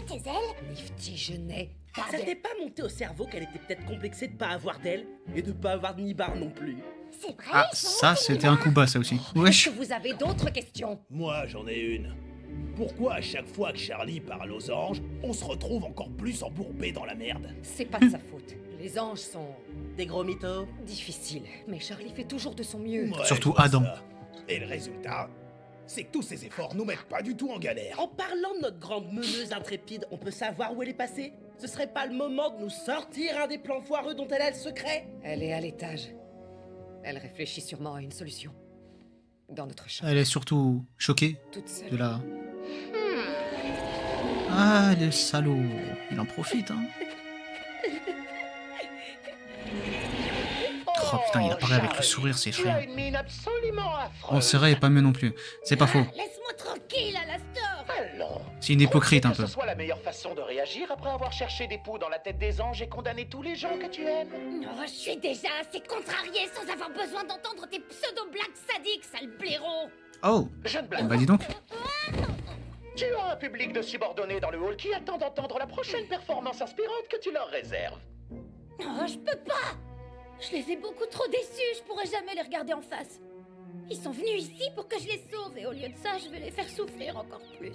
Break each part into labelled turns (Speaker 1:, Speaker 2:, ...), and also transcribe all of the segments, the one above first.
Speaker 1: tes ailes?
Speaker 2: Nifty, je n'ai pas
Speaker 3: Ça t'est pas monté au cerveau qu'elle était peut-être complexée de pas avoir d'ailes et de pas avoir de nibar non plus?
Speaker 1: C'est vrai,
Speaker 4: Ah,
Speaker 1: ils sont
Speaker 4: ça,
Speaker 1: montés
Speaker 4: c'était un coup bas, ça aussi.
Speaker 2: Est-ce
Speaker 4: Wesh.
Speaker 2: que vous avez d'autres questions?
Speaker 5: Moi, j'en ai une. Pourquoi à chaque fois que Charlie parle aux anges, on se retrouve encore plus embourbé dans la merde?
Speaker 2: C'est pas de sa faute. Les anges sont
Speaker 3: Des gros mythos?
Speaker 2: difficiles, mais Charlie fait toujours de son mieux.
Speaker 5: Ouais,
Speaker 4: Surtout
Speaker 5: je vois
Speaker 4: Adam.
Speaker 5: ça. Et le résultat, c'est que tous ces efforts nous mettent pas du tout en galère.
Speaker 3: En parlant de notre grande meneuse intrépide, on peut savoir où elle est passée? Ce serait pas le moment de nous sortir un des plans foireux dont elle a le secret?
Speaker 2: Elle est à l'étage. Elle réfléchit sûrement à une solution. Dans notre chambre,
Speaker 4: Elle est surtout choquée
Speaker 2: toute seule.
Speaker 4: de la... Ah, le salaud. Il en profite, hein. Oh putain, il apparaît avec le sourire, c'est
Speaker 6: Tu as
Speaker 4: effrayant.
Speaker 6: une mine absolument affreuse.
Speaker 4: On serait pas mieux non plus. C'est pas faux.
Speaker 1: Laisse-moi tranquille, Alastor.
Speaker 6: Allons.
Speaker 4: C'est une hypocrite un
Speaker 6: Que
Speaker 4: peu.
Speaker 6: ce soit la meilleure façon de réagir après avoir cherché des poux dans la tête des anges et condamné tous les gens que tu aimes.
Speaker 1: Oh, je suis déjà assez contrariée sans avoir besoin d'entendre tes pseudo-blagues sadiques, sale blaireau.
Speaker 4: Oh,
Speaker 6: Je ne blague
Speaker 4: bah dis donc.
Speaker 6: Tu as un public de subordonnés dans le hall qui attend d'entendre la prochaine performance inspirante que tu leur réserves.
Speaker 1: Oh, je peux pas. Je les ai beaucoup trop déçus, je pourrais jamais les regarder en face. Ils sont venus ici pour que je les sauve, et au lieu de ça, je vais les faire souffrir encore plus.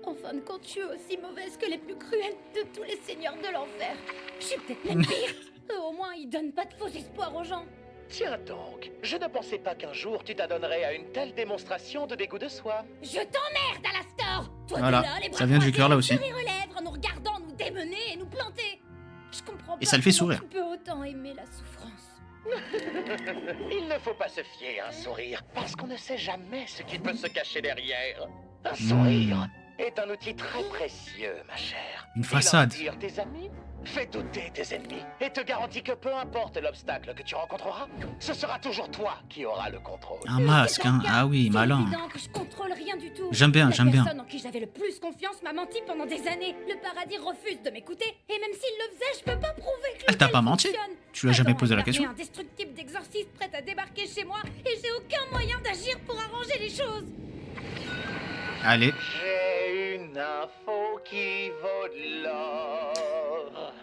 Speaker 1: En fin de compte, je suis aussi mauvaise que les plus cruels de tous les seigneurs de l'enfer. Je suis peut-être même pire. Eux, au moins, ils donnent pas de faux espoirs aux gens.
Speaker 6: Tiens donc, je ne pensais pas qu'un jour tu t'adonnerais à une telle démonstration de dégoût de soi.
Speaker 1: Je t'emmerde, Alastor. Toi,
Speaker 4: Voilà,
Speaker 1: t'es là, les bras
Speaker 4: ça vient du
Speaker 1: croisés,
Speaker 4: cœur, là
Speaker 1: le
Speaker 4: aussi.
Speaker 1: sourire aux lèvres, en nous regardant, nous démener et nous planter. Je comprends
Speaker 4: Et
Speaker 1: pas
Speaker 4: ça le fait
Speaker 1: comment
Speaker 4: sourire.
Speaker 1: tu peux autant aimer la souffrance.
Speaker 6: Il ne faut pas se fier à un sourire, parce qu'on ne sait jamais ce qui peut se cacher derrière. Un sourire est un outil très précieux, ma chère.
Speaker 4: Une
Speaker 6: Il
Speaker 4: façade.
Speaker 6: inspire tes amis, fait douter tes ennemis, et te garantit que peu importe l'obstacle que tu rencontreras, ce sera toujours toi qui auras le contrôle.
Speaker 4: Un masque, hein. Ah oui,
Speaker 1: C'est
Speaker 4: malin.
Speaker 1: évident que je contrôle rien du tout.
Speaker 4: J'aime bien, j'aime bien.
Speaker 1: La personne en qui j'avais le plus confiance m'a menti pendant des années. Le paradis refuse de m'écouter, et même s'il le faisait, je peux pas prouver que
Speaker 4: Elle t'a
Speaker 1: le
Speaker 4: pas
Speaker 1: tel
Speaker 4: menti?
Speaker 1: fonctionne.
Speaker 4: Tu lui as jamais
Speaker 1: Adam
Speaker 4: posé
Speaker 1: a
Speaker 4: la
Speaker 1: armé
Speaker 4: question?
Speaker 1: un indestructible d'exorciste prêt à débarquer chez moi, et j'ai aucun moyen d'agir pour arranger les choses.
Speaker 4: Allez.
Speaker 6: J'ai une info qui vaut de l'or.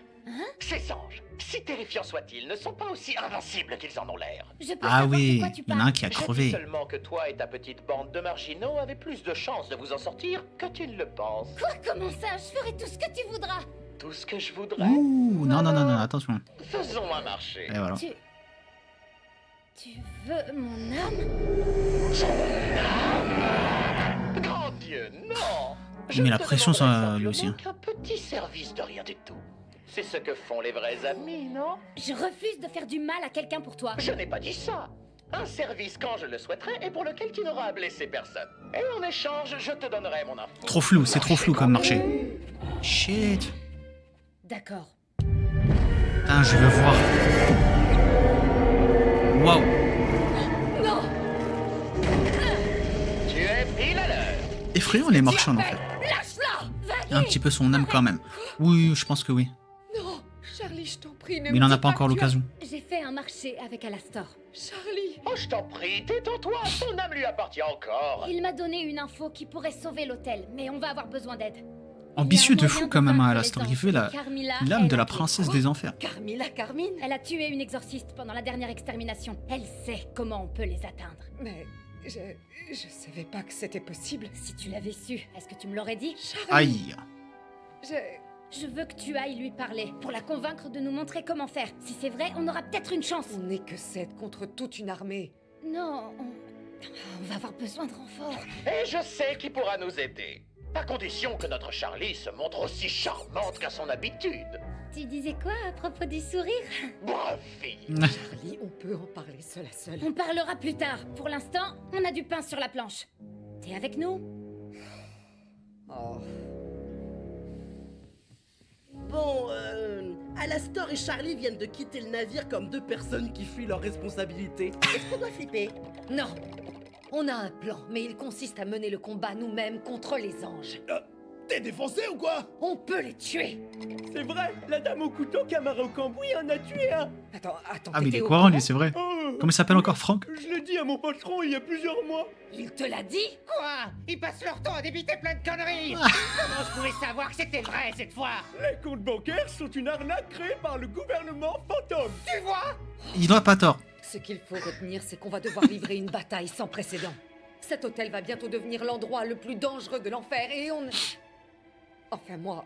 Speaker 6: Ces anges, si terrifiants soient-ils, ne sont pas aussi invincibles qu'ils en ont l'air.
Speaker 1: Je peux
Speaker 4: Ah
Speaker 1: savoir de
Speaker 4: oui,
Speaker 1: quoi tu
Speaker 4: il y en a un
Speaker 1: parles.
Speaker 4: qui a
Speaker 6: Je dis
Speaker 4: crevé.
Speaker 6: seulement que toi et ta petite bande de marginaux avez plus de chances de vous en sortir que tu ne le penses.
Speaker 1: Quoi, comment ça? Je ferai tout ce que tu voudras.
Speaker 6: Tout ce que je voudrais.
Speaker 4: Ouh, non, non, non, non, attention.
Speaker 6: Faisons un marché.
Speaker 4: Et voilà.
Speaker 1: Tu veux mon âme?
Speaker 6: Grand Dieu, non!
Speaker 4: Il met la pression sur lui aussi, hein.
Speaker 6: Un petit service de rien du tout. C'est ce que font les vrais amis, non?
Speaker 1: Je refuse de faire du mal à quelqu'un pour toi.
Speaker 6: Je n'ai pas dit ça. Un service quand je le souhaiterais et pour lequel tu n'auras à blesser personne. Et en échange, je te donnerai mon info.
Speaker 4: Trop flou, c'est trop flou comme marché. Shit.
Speaker 1: D'accord.
Speaker 4: Putain, je veux voir. Waouh.
Speaker 1: Non!
Speaker 6: Tu es pile à l'heure.
Speaker 4: Effrayant les marchands en fait.
Speaker 1: Lâche-la!
Speaker 4: Un petit peu son âme quand même. Oui, je pense que oui.
Speaker 2: Non, Charlie, je t'en prie, ne
Speaker 4: Mais il
Speaker 2: me
Speaker 4: en a
Speaker 2: dis
Speaker 4: pas encore
Speaker 2: que tu as-
Speaker 4: l'occasion.
Speaker 1: J'ai fait un marché avec Alastor.
Speaker 2: Charlie!
Speaker 6: Oh, je t'en prie, détends-toi, ton âme lui appartient encore.
Speaker 1: Il m'a donné une info qui pourrait sauver l'hôtel, mais on va avoir besoin d'aide.
Speaker 4: Ambitieux
Speaker 1: Il y a
Speaker 4: de
Speaker 1: un
Speaker 4: fou
Speaker 1: moyen
Speaker 4: quand même
Speaker 1: vaincre
Speaker 4: à
Speaker 1: les
Speaker 4: l'instant. Il
Speaker 1: anges.
Speaker 4: veut
Speaker 1: Carmilla
Speaker 4: l'âme
Speaker 1: est
Speaker 4: de la
Speaker 1: clé.
Speaker 4: princesse des enfers.
Speaker 2: Carmilla, Carmine?
Speaker 1: Elle a tué une exorciste pendant la dernière extermination. Elle sait comment on peut les atteindre.
Speaker 2: Mais je savais pas que c'était possible.
Speaker 1: Si tu l'avais su, est-ce que tu me l'aurais dit?
Speaker 4: Aïe.
Speaker 1: Je veux que tu ailles lui parler, pour la convaincre de nous montrer comment faire. Si c'est vrai, on aura peut-être une chance.
Speaker 2: On n'est que 7 contre toute une armée.
Speaker 1: Non, on va avoir besoin de renforts.
Speaker 6: Et je sais qui pourra nous aider. À condition que notre Charlie se montre aussi charmante qu'à son habitude.
Speaker 1: Tu disais quoi à propos du sourire?
Speaker 6: Brave fille.
Speaker 2: Charlie, on peut en parler seul à seul.
Speaker 1: On parlera plus tard. Pour l'instant, on a du pain sur la planche. T'es avec nous?
Speaker 2: Oh.
Speaker 3: Bon, Alastor et Charlie viennent de quitter le navire comme deux personnes qui fuient leurs responsabilités. Est-ce qu'on doit flipper?
Speaker 2: Non! On a un plan, mais il consiste à mener le combat nous-mêmes contre les anges.
Speaker 5: T'es défoncé ou quoi?
Speaker 2: On peut les tuer.
Speaker 7: C'est vrai, la dame au couteau camarade au cambouis en a tué un.
Speaker 2: Attends,
Speaker 4: Ah, mais il
Speaker 2: t'étais
Speaker 4: est
Speaker 2: au
Speaker 4: courant,
Speaker 2: courant
Speaker 4: lui, c'est vrai.
Speaker 7: Oh,
Speaker 4: Comment il s'appelle encore, Franck?
Speaker 7: je l'ai dit à mon patron il y a plusieurs mois.
Speaker 2: Il te l'a dit?
Speaker 6: Quoi? Ils passent leur temps à débiter plein de conneries. Comment je pouvais savoir que c'était vrai cette fois?
Speaker 7: Les comptes bancaires sont une arnaque créée par le gouvernement fantôme.
Speaker 6: Tu vois?
Speaker 4: Il n'aurait pas tort.
Speaker 2: Ce qu'il faut retenir, c'est qu'on va devoir livrer une bataille sans précédent. Cet hôtel va bientôt devenir l'endroit le plus dangereux de l'enfer et on... Enfin, moi,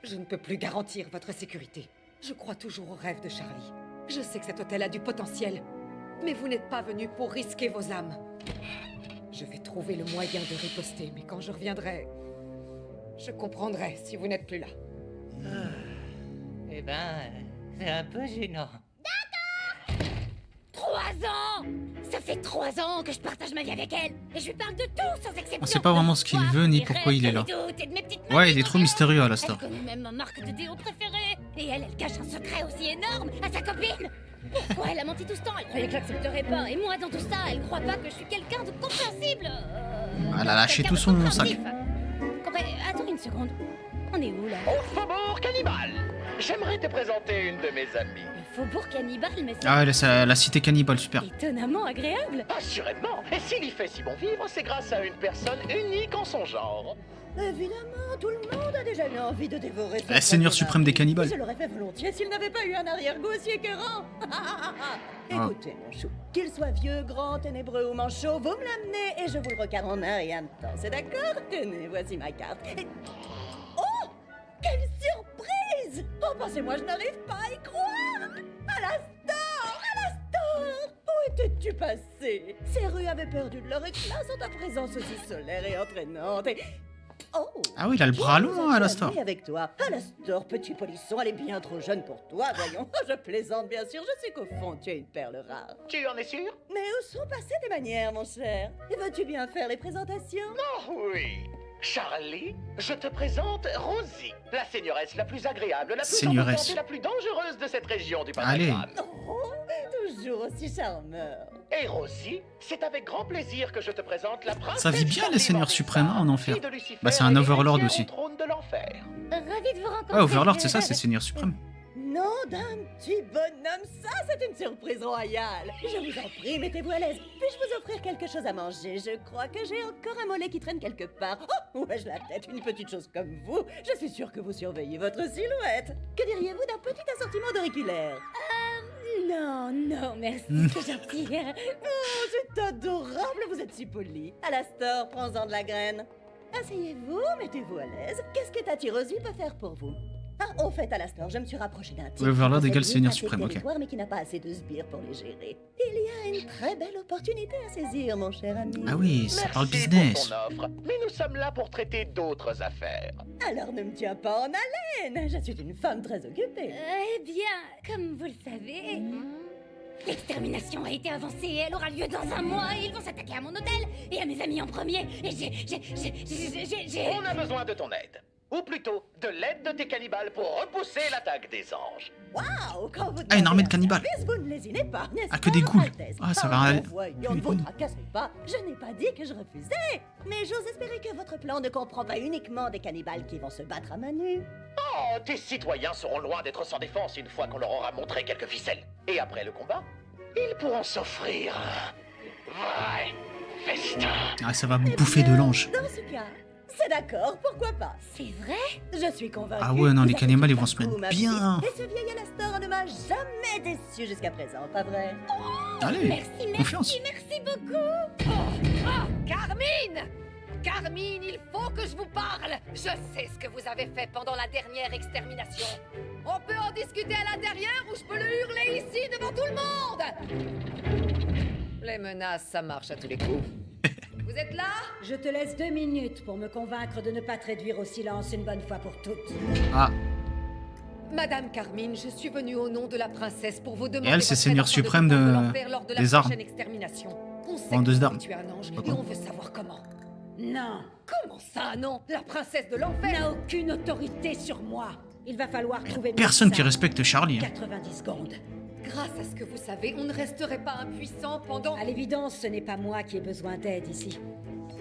Speaker 2: je ne peux plus garantir votre sécurité. Je crois toujours au rêve de Charlie. Je sais que cet hôtel a du potentiel, mais vous n'êtes pas venu pour risquer vos âmes. Je vais trouver le moyen de riposter, mais quand je reviendrai, je comprendrai si vous n'êtes plus là.
Speaker 6: Eh ben, c'est un peu gênant.
Speaker 1: 3 ans! Ça fait 3 ans que je partage ma vie avec elle! Et je lui parle de tout sans exception!
Speaker 4: On sait pas vraiment ce qu'il veut ni pourquoi il est là. Ouais, il est trop mystérieux, Alastor.
Speaker 1: Elle connaît même ma marque de déo préférée! Et elle cache un secret aussi énorme à sa copine! Pourquoi elle a menti tout ce temps? Elle croyait que j'accepterais pas. Et moi, dans tout ça, elle croit pas que je suis quelqu'un de compréhensible!
Speaker 4: Elle a lâché
Speaker 1: quelqu'un
Speaker 4: tout
Speaker 1: de
Speaker 4: son
Speaker 1: compréhensif.
Speaker 4: sac.
Speaker 1: Attends une seconde. On est où, là?
Speaker 6: Au Faubourg Cannibal. J'aimerais te présenter une de mes amies.
Speaker 1: Le faubourg cannibale, mais c'est
Speaker 4: Ah ouais, la cité cannibale, super.
Speaker 1: étonnamment agréable!
Speaker 6: Assurément. Et s'il y fait si bon vivre, c'est grâce à une personne unique en son genre.
Speaker 8: Évidemment, tout le monde a déjà eu envie de dévorer
Speaker 4: La seigneur suprême des cannibales.
Speaker 8: Je l'aurais fait volontiers s'il n'avait pas eu un arrière-goût aussi écœurant. Écoutez, mon chou, qu'il soit vieux, grand, ténébreux ou manchot, vous me l'amenez et je vous le recarre en un rien de temps. C'est d'accord? Tenez, voici ma carte. Oh! Quelle surprise! Oh, pensez-moi, je n'arrive pas à y croire! Alastor! Alastor! Où étais-tu passé? Ces rues avaient perdu de leur éclat sans ta présence aussi solaire et entraînante et... Oh!
Speaker 4: Ah oui, il a le bras long, Alastor.
Speaker 8: Avec toi. Alastor, petit polisson, elle est bien trop jeune pour toi, voyons. Je plaisante, bien sûr, je sais qu'au fond, tu es une perle rare.
Speaker 6: Tu en es sûr?
Speaker 8: Mais où sont passées tes manières, mon cher? Et veux-tu bien faire les présentations?
Speaker 6: Oh oui. Charlie, je te présente Rosie, la seigneuresse la plus agréable, la plus
Speaker 4: Seigneuresse.
Speaker 6: embêtante et la plus dangereuse de cette région du
Speaker 4: Allez.
Speaker 6: pentagramme.
Speaker 8: Oh, toujours aussi charmeur.
Speaker 6: Et Rosie, c'est avec grand plaisir que je te présente la princesse.
Speaker 4: Ça vit bien, les
Speaker 6: Charlie
Speaker 4: seigneurs
Speaker 6: Morningstar,
Speaker 4: suprêmes en enfer.
Speaker 6: fille de Lucifer
Speaker 4: Bah, c'est un
Speaker 6: et
Speaker 4: overlord
Speaker 6: héritière
Speaker 4: aussi.
Speaker 6: au trône de l'enfer.
Speaker 1: Ravie de vous rencontrer!
Speaker 4: Ouais, Overlord, c'est ça, c'est seigneur suprême.
Speaker 8: Non, d'un petit bonhomme, ça, c'est une surprise royale. Je vous en prie, mettez-vous à l'aise. Puis-je vous offrir quelque chose à manger? Je crois que j'ai encore un mollet qui traîne quelque part. Oh, ouais, la tête, une petite chose comme vous. Je suis sûre que vous surveillez votre silhouette. Que diriez-vous d'un petit assortiment d'auriculaires?
Speaker 1: Non, non, merci, c'est gentil.
Speaker 8: Oh, c'est adorable, vous êtes si poli. Alastor, prends-en de la graine. Asseyez-vous, mettez-vous à l'aise. Qu'est-ce que ta tireuse peut faire pour vous? Ah, au fait, Alastor, je me suis rapproché d'un type.
Speaker 4: Ouais, Overlord
Speaker 8: qui
Speaker 4: égale
Speaker 8: possède
Speaker 4: Seigneur
Speaker 8: assez de
Speaker 4: suprême, ok.
Speaker 8: territoire, mais qui n'a pas assez de sbires pour les gérer. Il y a une très belle opportunité à saisir, mon cher ami.
Speaker 4: Ah oui, ça parle
Speaker 6: Merci
Speaker 4: business.
Speaker 6: pour ton offre, mais nous sommes là pour traiter d'autres affaires.
Speaker 8: Alors ne me tiens pas en haleine. Je suis une femme très occupée.
Speaker 1: Eh bien, comme vous le savez, l'extermination a été avancée et elle aura lieu dans 1 mois et ils vont s'attaquer à mon hôtel et à mes amis en premier. Et j'ai...
Speaker 6: On a besoin de ton aide. Ou plutôt, de l'aide de tes cannibales pour repousser l'attaque des anges.
Speaker 8: Waouh, quand vous
Speaker 4: Ah, une armée de
Speaker 8: demandez un
Speaker 4: cannibales.
Speaker 8: service, vous ne lésinez pas, n'est-ce
Speaker 4: Ah, que
Speaker 8: pas,
Speaker 4: des ghouls.
Speaker 8: Altesse?
Speaker 4: Ah, ça va
Speaker 8: Pardon,
Speaker 4: aller.
Speaker 8: voyons, ne vous tracassez pas. Je n'ai pas dit que je refusais. Mais j'ose espérer que votre plan ne comprend pas uniquement des cannibales qui vont se battre à main nue.
Speaker 6: Oh, tes citoyens seront loin d'être sans défense une fois qu'on leur aura montré quelques ficelles. Et après le combat, ils pourront s'offrir un vrai festin.
Speaker 4: Ah, ça va
Speaker 8: Eh
Speaker 4: bouffer de
Speaker 8: bien,
Speaker 4: l'ange.
Speaker 8: Dans ce cas, c'est d'accord, pourquoi pas?
Speaker 1: C'est vrai?
Speaker 8: Je suis convaincue.
Speaker 4: Ah ouais, non, les
Speaker 8: que
Speaker 4: cannibales,
Speaker 8: ça
Speaker 4: ils vont se
Speaker 8: fait
Speaker 4: mettre
Speaker 8: ma
Speaker 4: bien.
Speaker 8: vie. Et ce vieil Alastor ne m'a jamais déçu jusqu'à présent, pas vrai?
Speaker 4: Allez,
Speaker 1: Merci,
Speaker 4: confiance.
Speaker 1: merci beaucoup!
Speaker 2: Carmine! Carmine, il faut que je vous parle! Je sais ce que vous avez fait pendant la dernière extermination. On peut en discuter à l'intérieur ou je peux le hurler ici devant tout le monde! Les menaces, ça marche à tous les coups. Vous êtes là?
Speaker 9: Je te laisse 2 minutes pour me convaincre de ne pas te réduire au silence une bonne fois pour toutes.
Speaker 4: Ah,
Speaker 2: Madame Carmine, je suis venue au nom de la princesse pour vous demander.
Speaker 4: elle, c'est
Speaker 2: votre
Speaker 4: seigneur
Speaker 2: aide afin
Speaker 4: suprême
Speaker 2: défendre
Speaker 4: de-
Speaker 2: l'enfer lors de la
Speaker 4: des armes.
Speaker 2: prochaine extermination. On sait
Speaker 4: Vendeuse
Speaker 2: que
Speaker 4: d'armes.
Speaker 2: vous tuez un ange
Speaker 4: Pas
Speaker 2: et
Speaker 4: con.
Speaker 2: on veut savoir comment.
Speaker 9: Non,
Speaker 2: Comment ça, non? La princesse de l'enfer?
Speaker 9: n'a aucune autorité sur moi. Il va falloir trouver
Speaker 4: personne qui
Speaker 9: Mélissa.
Speaker 4: respecte Charlie. hein.
Speaker 9: 90 secondes.
Speaker 2: Grâce à ce que vous savez, on ne resterait pas impuissant pendant...
Speaker 9: À l'évidence, ce n'est pas moi qui ai besoin d'aide ici.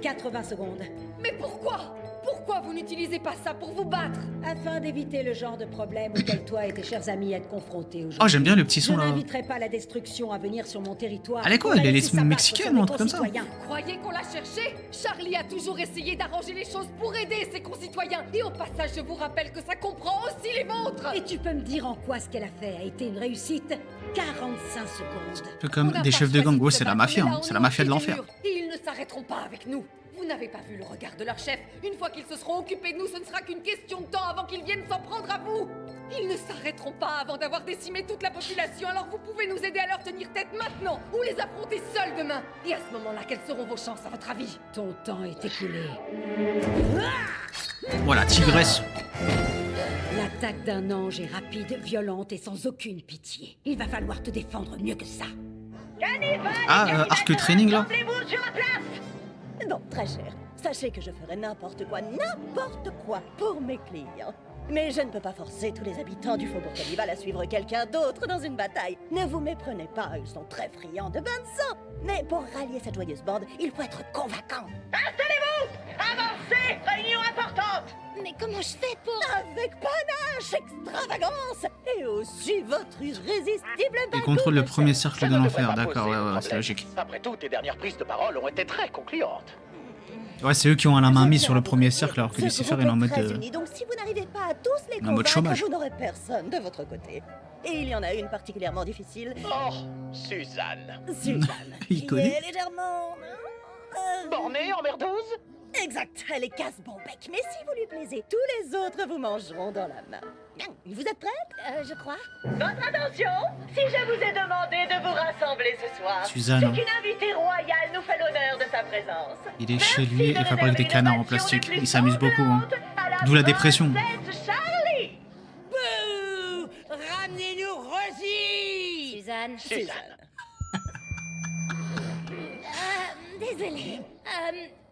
Speaker 9: 80 secondes.
Speaker 2: Mais pourquoi? Pourquoi vous n'utilisez pas ça pour vous battre?
Speaker 9: Afin d'éviter le genre de problème auquel toi et tes chers amis êtes confrontés aujourd'hui.
Speaker 4: Oh, j'aime bien le petit son
Speaker 9: Je
Speaker 4: là.
Speaker 9: n'inviterai pas la destruction à venir sur mon territoire.
Speaker 4: Elle est quoi,
Speaker 9: pour
Speaker 4: elle est
Speaker 9: laisser s'abattre
Speaker 4: mexicaine
Speaker 9: sur
Speaker 4: ou un
Speaker 9: mes
Speaker 4: truc comme ça?
Speaker 9: concitoyens.
Speaker 2: Croyez qu'on l'a cherché? Charlie a toujours essayé d'arranger les choses pour aider ses concitoyens. Et au passage, je vous rappelle que ça comprend aussi les vôtres.
Speaker 9: Et tu peux me dire en quoi ce qu'elle a fait a été une réussite? 45 secondes.
Speaker 4: Un peu comme
Speaker 2: On n'a
Speaker 4: des
Speaker 2: pas
Speaker 4: chefs de gang,
Speaker 2: choisi
Speaker 4: ouais,
Speaker 2: se
Speaker 4: c'est la
Speaker 2: battre,
Speaker 4: mafia,
Speaker 2: mais là,
Speaker 4: hein.
Speaker 2: on
Speaker 4: C'est la
Speaker 2: est
Speaker 4: mafia de
Speaker 2: au
Speaker 4: l'enfer.
Speaker 2: pied du mur. Et ils ne s'arrêteront pas avec nous. Vous n'avez pas vu le regard de leur chef. Une fois qu'ils se seront occupés de nous, ce ne sera qu'une question de temps avant qu'ils viennent s'en prendre à vous. Ils ne s'arrêteront pas avant d'avoir décimé toute la population, alors vous pouvez nous aider à leur tenir tête maintenant ou les affronter seuls demain. Et à ce moment-là, quelles seront vos chances à votre avis?
Speaker 9: Ton temps est écoulé.
Speaker 4: Voilà, tigresse.
Speaker 9: L'attaque d'un ange est rapide, violente et sans aucune pitié. Il va falloir te défendre mieux que ça.
Speaker 4: Ah, arc training là.
Speaker 8: Non, très cher. Sachez que je ferai n'importe quoi pour mes clients. Mais je ne peux pas forcer tous les habitants du Faubourg Cannibal à suivre quelqu'un d'autre dans une bataille. Ne vous méprenez pas, ils sont très friands de bain de sang. Mais pour rallier cette joyeuse bande, il faut être convaincant.
Speaker 6: Installez-vous! Avancez! Réunion importante!
Speaker 1: Mais comment je fais pour...
Speaker 8: Avec panache, extravagance et aussi votre irrésistible
Speaker 4: Il contrôle le premier cercle
Speaker 6: Ça
Speaker 4: de
Speaker 6: ne
Speaker 4: l'enfer,
Speaker 6: devrait pas
Speaker 4: d'accord,
Speaker 6: poser
Speaker 4: ouais,
Speaker 6: de
Speaker 4: ouais, c'est
Speaker 6: problème.
Speaker 4: logique.
Speaker 6: Après tout, tes dernières prises de parole ont été très concluantes.
Speaker 4: Ouais, c'est eux qui ont la main mise sur le premier cercle, alors que
Speaker 8: Ce
Speaker 4: Lucifer
Speaker 8: groupe
Speaker 4: il est en
Speaker 8: mode
Speaker 4: mode.
Speaker 8: très uni, donc si vous n'arrivez pas à tous les
Speaker 4: en mode
Speaker 8: convaincre,
Speaker 4: chômage.
Speaker 8: vous n'aurez personne de votre côté. Et il y en a une particulièrement difficile,
Speaker 6: Oh, Suzanne.
Speaker 8: Suzanne.
Speaker 4: Il
Speaker 8: qui
Speaker 4: connaît.
Speaker 8: est légèrement...
Speaker 6: Bornée, emmerdeuse?
Speaker 8: Exact, elle est casse bon bec, mais si vous lui plaisez, tous les autres vous mangeront dans la main. Vous êtes prête?
Speaker 1: Je crois.
Speaker 8: Votre attention, si je vous ai demandé de vous rassembler ce soir,
Speaker 4: Suzanne.
Speaker 8: c'est qu'une invitée royale nous fait l'honneur de sa présence.
Speaker 4: Il est chez lui et fabrique des canards en plastique. Il s'amuse beaucoup, hein. D'où la dépression.
Speaker 8: Charlie.
Speaker 10: Bouh! Ramenez-nous Rosie!
Speaker 1: Suzanne.
Speaker 6: Suzanne.
Speaker 1: Désolée.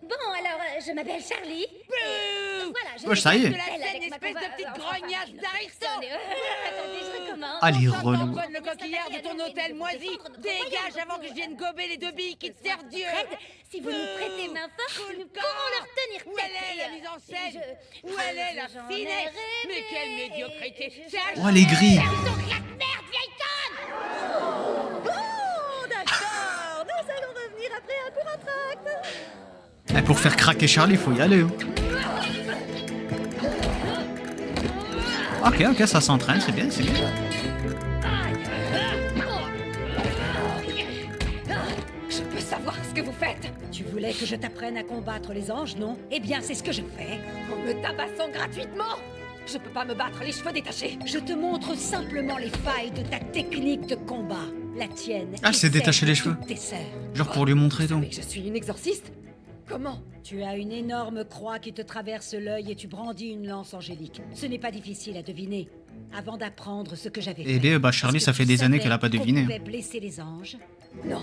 Speaker 1: Bon, alors, je m'appelle Charlie.
Speaker 10: Bouh!
Speaker 1: Voilà, je
Speaker 4: Ouais, ça y est.
Speaker 10: De la scène, espèce de petite grognasse d'Aristo!
Speaker 1: Attendez, je recommence.
Speaker 4: Ah, les
Speaker 10: Prends
Speaker 4: relous.
Speaker 10: le coquillard de ton hôtel moisi! Dégage avant que je vienne gober les deux billes qui te servent Dieu!
Speaker 1: Fred, si vous nous prêtez main forte, nous pourrons leur tenir tête.
Speaker 10: Où elle est la mise en scène? Où elle est la
Speaker 1: J'en ai
Speaker 10: finesse?
Speaker 1: rêvé,
Speaker 10: Mais quelle médiocrité!
Speaker 1: et
Speaker 10: C'est à
Speaker 4: Oh, les grilles.
Speaker 1: Merde, vieille conne!
Speaker 8: Bon, d'accord, nous allons revenir après un court entracte.
Speaker 4: Eh, pour faire craquer Charlie, faut y aller. Hein. Ok, ça s'entraîne, c'est bien, c'est bien.
Speaker 2: Je peux savoir ce que vous faites?
Speaker 9: Tu voulais que je t'apprenne à combattre les anges, non? Eh bien, c'est ce que je fais.
Speaker 2: En me tabassant gratuitement? Je peux pas me battre les cheveux détachés.
Speaker 9: Je te montre simplement les failles de ta technique de combat. La tienne.
Speaker 4: Ah,
Speaker 9: et
Speaker 4: c'est
Speaker 9: celle
Speaker 4: détacher
Speaker 9: de
Speaker 4: les cheveux.
Speaker 9: toutes tes sœurs.
Speaker 4: Genre pour lui montrer
Speaker 2: Vous
Speaker 4: tout.
Speaker 2: savez que je suis une exorciste? Comment?
Speaker 9: Tu as une énorme croix qui te traverse l'œil et tu brandis une lance angélique. Ce n'est pas difficile à deviner. Avant d'apprendre ce que j'avais fait.
Speaker 4: Eh bien, bah, Charlie,
Speaker 9: Est-ce
Speaker 4: ça
Speaker 9: que
Speaker 4: fait
Speaker 9: tu
Speaker 4: des années
Speaker 9: savais
Speaker 4: qu'elle a pas
Speaker 9: qu'on
Speaker 4: deviné.
Speaker 9: pouvait blesser les anges?
Speaker 2: Non.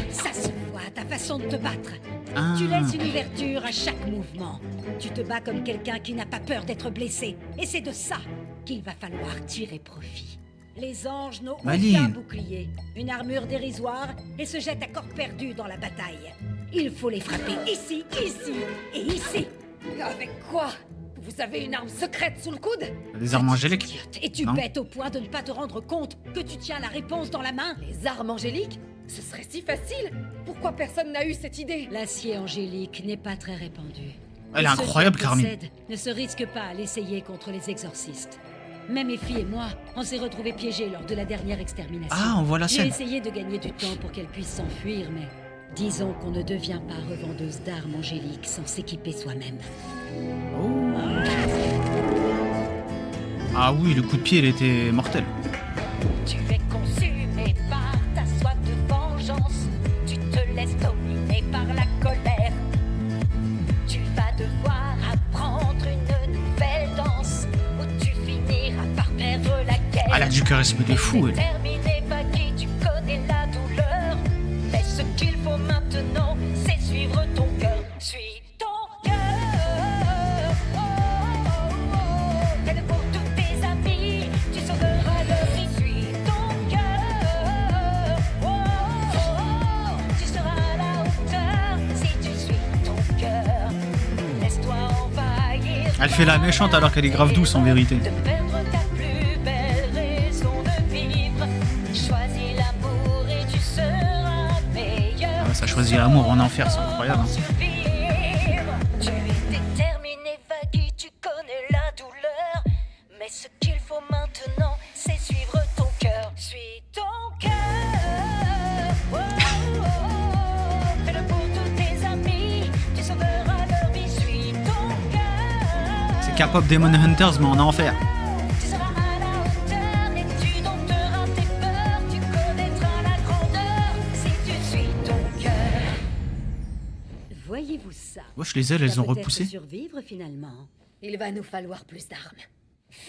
Speaker 9: Ça se voit, ta façon de te battre.
Speaker 4: Ah.
Speaker 9: Tu laisses une ouverture à chaque mouvement. Tu te bats comme quelqu'un qui n'a pas peur d'être blessé. Et c'est de ça qu'il va falloir tirer profit. Les anges n'ont
Speaker 4: Maline.
Speaker 9: aucun bouclier, une armure dérisoire et se jettent à corps perdu dans la bataille. Il faut les frapper ici, ici et ici.
Speaker 2: Avec quoi? Vous avez une arme secrète sous le coude?
Speaker 4: Des armes angéliques.
Speaker 9: Idiote. Et tu
Speaker 4: Non.
Speaker 9: bêtes au point de ne pas te rendre compte que tu tiens la réponse dans la main.
Speaker 2: Les armes angéliques? Ce serait si facile! Pourquoi personne n'a eu cette idée?
Speaker 9: L'acier angélique n'est pas très répandu.
Speaker 4: Elle est
Speaker 9: Et ceux qui
Speaker 4: incroyable,
Speaker 9: en
Speaker 4: Carmine.
Speaker 9: possèdent ne se risquent pas à l'essayer contre les exorcistes. Même Effie et moi, on s'est retrouvés piégés lors de la dernière extermination.
Speaker 4: Ah, on voit la
Speaker 9: J'ai
Speaker 4: scène.
Speaker 9: essayé de gagner du temps pour qu'elle puisse s'enfuir, mais disons qu'on ne devient pas revendeuse d'armes angéliques sans s'équiper soi-même.
Speaker 4: Ah oui, le coup de pied, il était mortel.
Speaker 11: Tu es consumé par ta soif de vengeance. Tu te laisses dominer par la colère. Tu vas devoir apprendre une nouvelle danse où tu finiras par perdre la guerre.
Speaker 4: Elle a du charisme de fou, elle.
Speaker 11: Terminé, Paki, tu connais la douleur. Mais ce qu'il faut maintenant, c'est suivre ton cœur. Suis ton cœur. Oh, oh, oh. Et pour tous tes amis, tu sauveras leur vie. Suis ton cœur. Oh, oh, oh. Tu seras à la hauteur si tu suis ton cœur.
Speaker 4: Elle fait la méchante alors qu'elle est grave douce en vérité.
Speaker 11: De perdre ta plus belle raison de vivre. Choisis l'amour et tu seras meilleur.
Speaker 4: Ah ouais, ça choisit l'amour en enfer, c'est incroyable. Hein.
Speaker 11: Survivre. Tu es déterminé, Vagui, tu connais la douleur. Mais ce qu'il faut maintenant, c'est suivre ton cœur. Suis ton cœur. Oh, oh, oh. Fais-le pour tous tes amis. Tu sauveras leur vie. Suis ton cœur.
Speaker 4: C'est K-pop Demon Hunters, mais en enfer.
Speaker 11: Tu seras à la hauteur et tu dompteras tes peurs. Tu connaîtras la grandeur si tu suis ton cœur.
Speaker 9: Voyez-vous ça?
Speaker 4: Wesh, les ailes, elles ont
Speaker 9: Ça peut-être
Speaker 4: repoussé.
Speaker 9: survivre finalement.
Speaker 2: Il va nous falloir plus d'armes.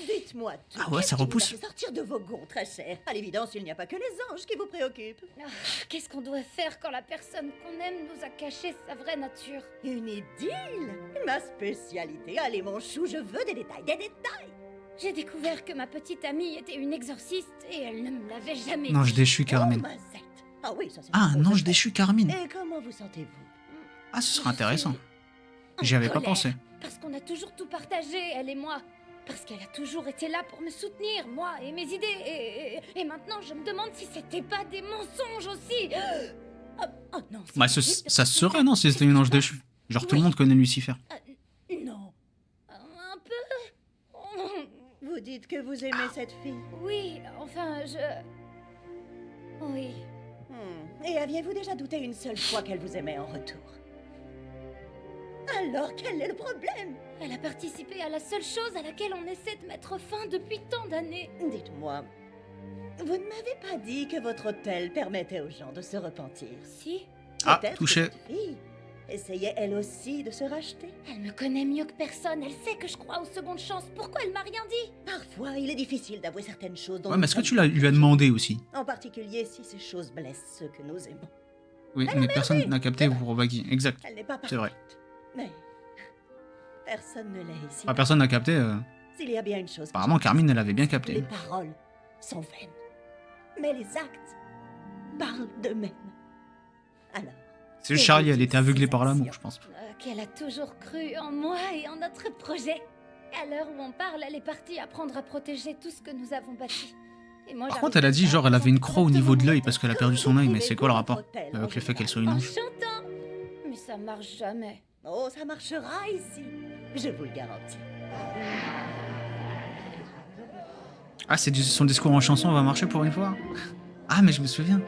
Speaker 8: Dites-moi tout.
Speaker 4: Ah ouais,
Speaker 8: qu'est-ce
Speaker 4: ça
Speaker 8: qui
Speaker 4: repousse.
Speaker 8: vous a fait sortir de vos gonds, très cher. À l'évidence, il n'y a pas que les anges qui vous préoccupent.
Speaker 1: Ah, qu'est-ce qu'on doit faire quand la personne qu'on aime nous a caché sa vraie nature?
Speaker 8: Une idylle. Ma spécialité. Allez, mon chou, je veux des détails, des détails.
Speaker 1: J'ai découvert que ma petite amie était une exorciste et elle ne me l'avait jamais
Speaker 4: Ange
Speaker 1: dit.
Speaker 4: déchu, Carmine.
Speaker 8: Oh, Mazette. Ah oui, ça c'est
Speaker 4: Ah,
Speaker 8: une
Speaker 4: un
Speaker 8: grosse
Speaker 4: ange déchu, Carmine.
Speaker 8: Et comment vous sentez-vous?
Speaker 4: Ah, ce serait intéressant.
Speaker 1: En
Speaker 4: J'y avais pas
Speaker 1: colère,
Speaker 4: pensé.
Speaker 1: Parce qu'on a toujours tout partagé, elle et moi. Parce qu'elle a toujours été là pour me soutenir, moi et mes idées. Et maintenant, je me demande si c'était pas des mensonges aussi. Oh non. c'est
Speaker 4: Bah,
Speaker 1: horrible.
Speaker 4: ça se serait, non, si c'était une ange déchu. Genre, tout le monde connaît Lucifer.
Speaker 1: Non. Un peu.
Speaker 8: Vous dites que vous aimez cette fille.
Speaker 1: Oui, enfin, Oui.
Speaker 8: Et aviez-vous déjà douté une seule fois qu'elle vous aimait en retour? Alors, quel est le problème?
Speaker 1: Elle a participé à la seule chose à laquelle on essaie de mettre fin depuis tant d'années.
Speaker 8: Dites-moi, vous ne m'avez pas dit que votre hôtel permettait aux gens de se repentir?
Speaker 1: Si.
Speaker 4: Ah,
Speaker 8: Peut-être
Speaker 4: touché.
Speaker 8: que cette fille essayait elle aussi de se racheter.
Speaker 1: Elle me connaît mieux que personne, elle sait que je crois aux secondes chances. Pourquoi elle m'a rien dit?
Speaker 8: Parfois, il est difficile d'avouer certaines choses dont
Speaker 4: Ouais,
Speaker 8: nous
Speaker 4: mais est-ce que tu
Speaker 8: sommes
Speaker 4: lui as demandé aussi?
Speaker 8: En particulier si ces choses blessent ceux que nous aimons.
Speaker 4: Oui, mais personne n'a capté pour Vagui. Exact.
Speaker 8: Elle n'est pas
Speaker 4: C'est vrai.
Speaker 8: parfaite, mais personne ne l'est ici.
Speaker 4: Enfin, personne n'a capté.
Speaker 8: S'il y a bien une chose que
Speaker 4: Apparemment,
Speaker 8: je sais,
Speaker 4: Carmine, elle avait bien
Speaker 8: les
Speaker 4: capté.
Speaker 8: paroles sont vaines, mais les actes parlent d'eux-mêmes. Alors,
Speaker 4: C'est juste Charlie, elle était aveuglée par l'amour, je pense.
Speaker 1: Qu'elle a toujours cru en moi et en notre projet. À l'heure où on parle, elle est partie apprendre à protéger tout ce que nous avons bâti. Et moi,
Speaker 4: Par contre, elle a dit, genre, elle avait une croix au niveau de l'œil parce qu'elle a perdu son œil, mais c'est quoi le rapport avec le fait qu'elle soit une
Speaker 1: En
Speaker 4: ange?
Speaker 1: chantant. Mais ça marche jamais.
Speaker 8: oh, ça marchera ici, je vous le garantis.
Speaker 4: Ah, son discours en chanson va marcher pour une fois? Ah, mais je me souviens.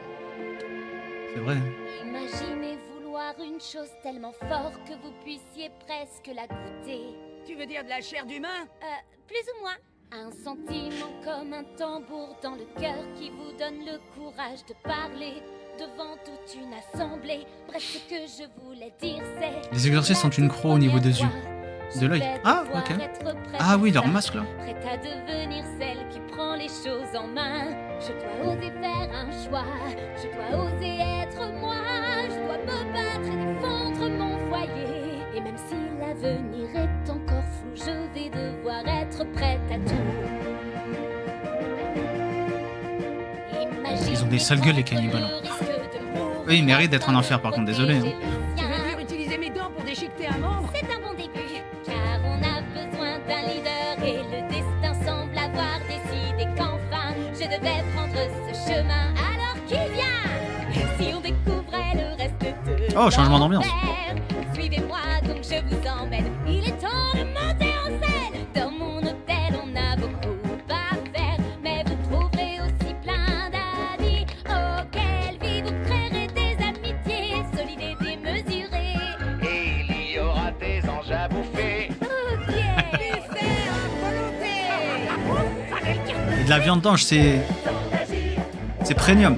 Speaker 4: C'est vrai.
Speaker 1: Imaginez vouloir une chose tellement forte que vous puissiez presque la goûter.
Speaker 10: Tu veux dire de la chair d'humain?
Speaker 1: Plus ou moins. Un sentiment comme un tambour dans le cœur qui vous donne le courage de parler devant toute une assemblée. Bref, ce que je voulais dire, c'est...
Speaker 4: Les exorcistes ont une croix au niveau des yeux. De l'œil. Ah, ok. Ah oui, leur masque là.
Speaker 1: Prête à devenir celle qui prend les choses en main. Je dois oser faire un choix. Je dois oser être moi. Je dois me battre et défendre mon foyer. Et même si l'avenir est encore flou, je vais devoir être prête à tout.
Speaker 4: Ils ont des sales gueules, les cannibales. Eux, ils méritent d'être en enfer, par contre, désolé. Hein.
Speaker 10: Tu veux dire utiliser mes dents pour déchiqueter un membre?
Speaker 1: C'est un bon début, car on a besoin d'un leader et le destin semble avoir décidé qu'enfin je devais prendre ce chemin. Alors qui vient? Si on découvrait le reste de
Speaker 4: Oh, changement d'ambiance.
Speaker 1: l'enfer. Suivez-moi donc je vous emmène. Il est temps de monter en scène. Dans mon hôtel on a beaucoup à faire, mais vous trouverez aussi plein d'amis auxquels vie vous créerez des amitiés solides et démesurées.
Speaker 6: Et il y aura des anges à bouffer.
Speaker 4: Et de la viande d'ange, c'est premium.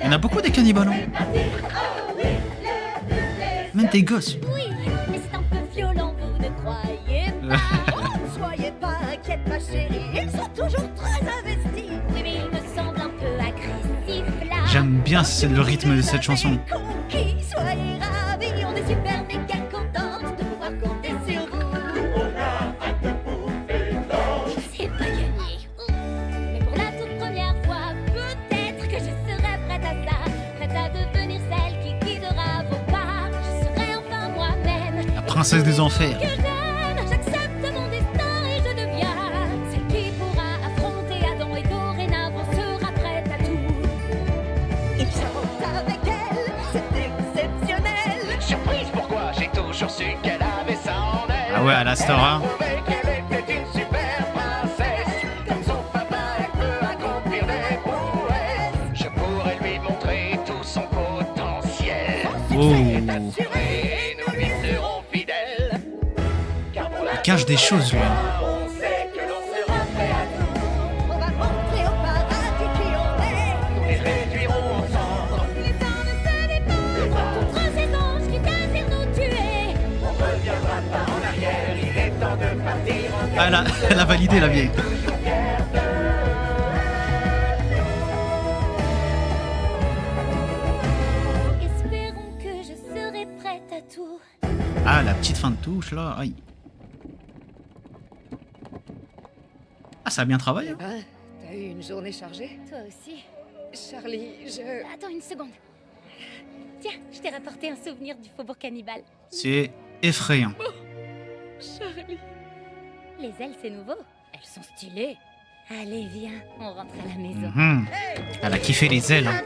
Speaker 4: Il y en a beaucoup des cannibales. Hein. Même des gosses.
Speaker 1: Oui, mais c'est un peu violent, vous ne croyez pas?
Speaker 8: Soyez pas inquiète, ma chérie, ils sont toujours très investis.
Speaker 1: Oui, mais il me semble un peu agressif là.
Speaker 4: J'aime bien le rythme de cette chanson.
Speaker 8: Conquis, soyez
Speaker 4: princesse des enfers.
Speaker 1: Que j'aime, j'accepte mon destin et je deviens celle qui pourra affronter Adam et dorénavant sera prête à tout.
Speaker 8: Il chante avec elle, c'est exceptionnel.
Speaker 6: Surprise, pourquoi j'ai toujours su qu'elle avait ça en elle.
Speaker 4: Ah ouais, Alastora.
Speaker 6: Elle prouvait qu'elle était une super princesse. Comme son papa, elle peut accomplir des prouesses. Je pourrais lui montrer tout son potentiel.
Speaker 4: Oh.
Speaker 6: Et nous lui serons fidèles. Car pour la
Speaker 4: Il cache des choses, lui.
Speaker 6: on sait que l'on sera prêt à tout.
Speaker 8: On va montrer au paradis qui on est.
Speaker 6: Nous les réduirons en cendres.
Speaker 1: Les temps ne se défendent contre ces anges qui désirent nous tuer.
Speaker 6: On reviendra pas en arrière. Il est temps de partir en
Speaker 4: Ah, elle a validé, la vieille.
Speaker 1: Espérons que je serai prête à tout.
Speaker 4: Ah, la petite fin de touche, là. Aïe. Ah, ça a bien travaillé. Hein.
Speaker 2: Hein? T'as eu une journée chargée?
Speaker 1: Toi aussi.
Speaker 2: Charlie, je...
Speaker 1: Attends une seconde. Tiens, je t'ai rapporté un souvenir du faubourg cannibale.
Speaker 4: C'est effrayant.
Speaker 2: Charlie...
Speaker 1: Les ailes, c'est nouveau. Elles sont stylées. Allez, viens, on rentre à la maison.
Speaker 4: Mhm. Elle a kiffé les ailes. Hein.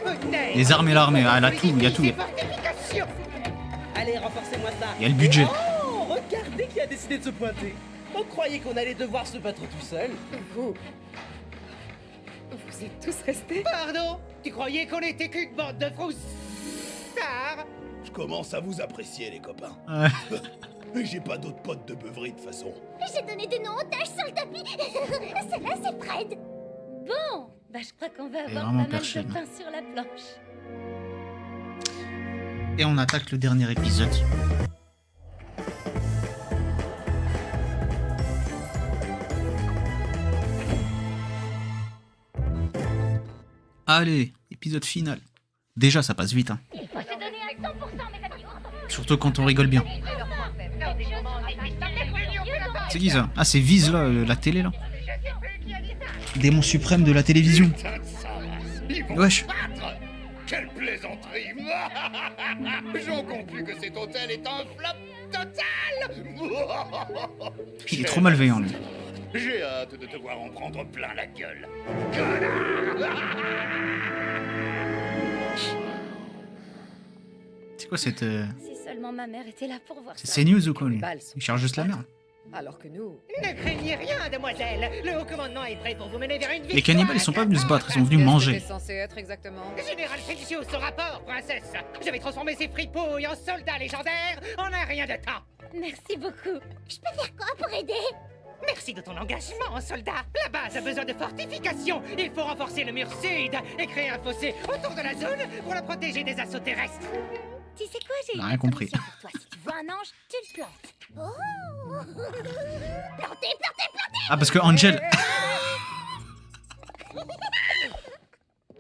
Speaker 4: Les armes et l'armée. Elle a tout, il y a tout.
Speaker 3: Allez, renforcez-moi ça.
Speaker 4: Il y a le budget.
Speaker 3: Oh, regardez qui a décidé de se pointer. On croyait qu'on allait devoir se battre tout seul.
Speaker 2: Vous êtes tous restés?
Speaker 10: Pardon? Tu croyais qu'on était qu'une bande de froussards?
Speaker 5: Je commence à vous apprécier, les copains.
Speaker 4: Ouais.
Speaker 5: J'ai pas d'autres potes de beuverie, de façon.
Speaker 1: J'ai donné des noms aux tâches sur le tapis. Celle-là, c'est Fred. Bon, bah je crois qu'on va
Speaker 4: Elle est
Speaker 1: avoir
Speaker 4: vraiment
Speaker 1: pas mal
Speaker 4: perchée,
Speaker 1: de pain sur la planche.
Speaker 4: Et on attaque le dernier épisode. Allez, épisode final. Déjà, ça passe vite. Hein.
Speaker 1: Il faut se donner à 100%, mes amis.
Speaker 4: Surtout quand on rigole bien. C'est qui ça? Ah, c'est Viz là, la télé là. Démon suprême de la télévision.
Speaker 5: Putain de ça, ils vont
Speaker 4: Wesh.
Speaker 5: se battre. Quelle plaisanterie. J'en conclus que cet hôtel est un flop total.
Speaker 4: Il est trop malveillant lui.
Speaker 5: J'ai hâte de te voir en prendre plein la gueule.
Speaker 4: C'est quoi cette...
Speaker 1: Si seulement ma mère était là pour voir
Speaker 4: C'est
Speaker 1: ça.
Speaker 4: CNews ou quoi lui? Il charge juste la merde.
Speaker 2: Alors que nous...
Speaker 10: Ne craignez rien, demoiselle. Le haut commandement est prêt pour vous mener vers une victoire.
Speaker 4: Les cannibales ils sont pas venus se battre, ils sont venus manger.
Speaker 2: Qu'est-ce que t'es censé être exactement?
Speaker 10: Général Celsius, au rapport, princesse. Je vais transformer ces fripouilles en soldats légendaires en un rien de temps.
Speaker 1: Merci beaucoup. Je peux faire quoi pour aider?
Speaker 10: Merci de ton engagement, soldat. La base a besoin de fortifications. Il faut renforcer le mur sud et créer un fossé autour de la zone pour la protéger des assauts terrestres.
Speaker 1: Tu sais quoi, j'ai
Speaker 4: On a
Speaker 1: une
Speaker 4: rien compris.
Speaker 1: proposition pour toi. Si tu veux un ange, tu le plantes. Oh Plantez, plantez, plantez.
Speaker 4: Ah parce que Angel...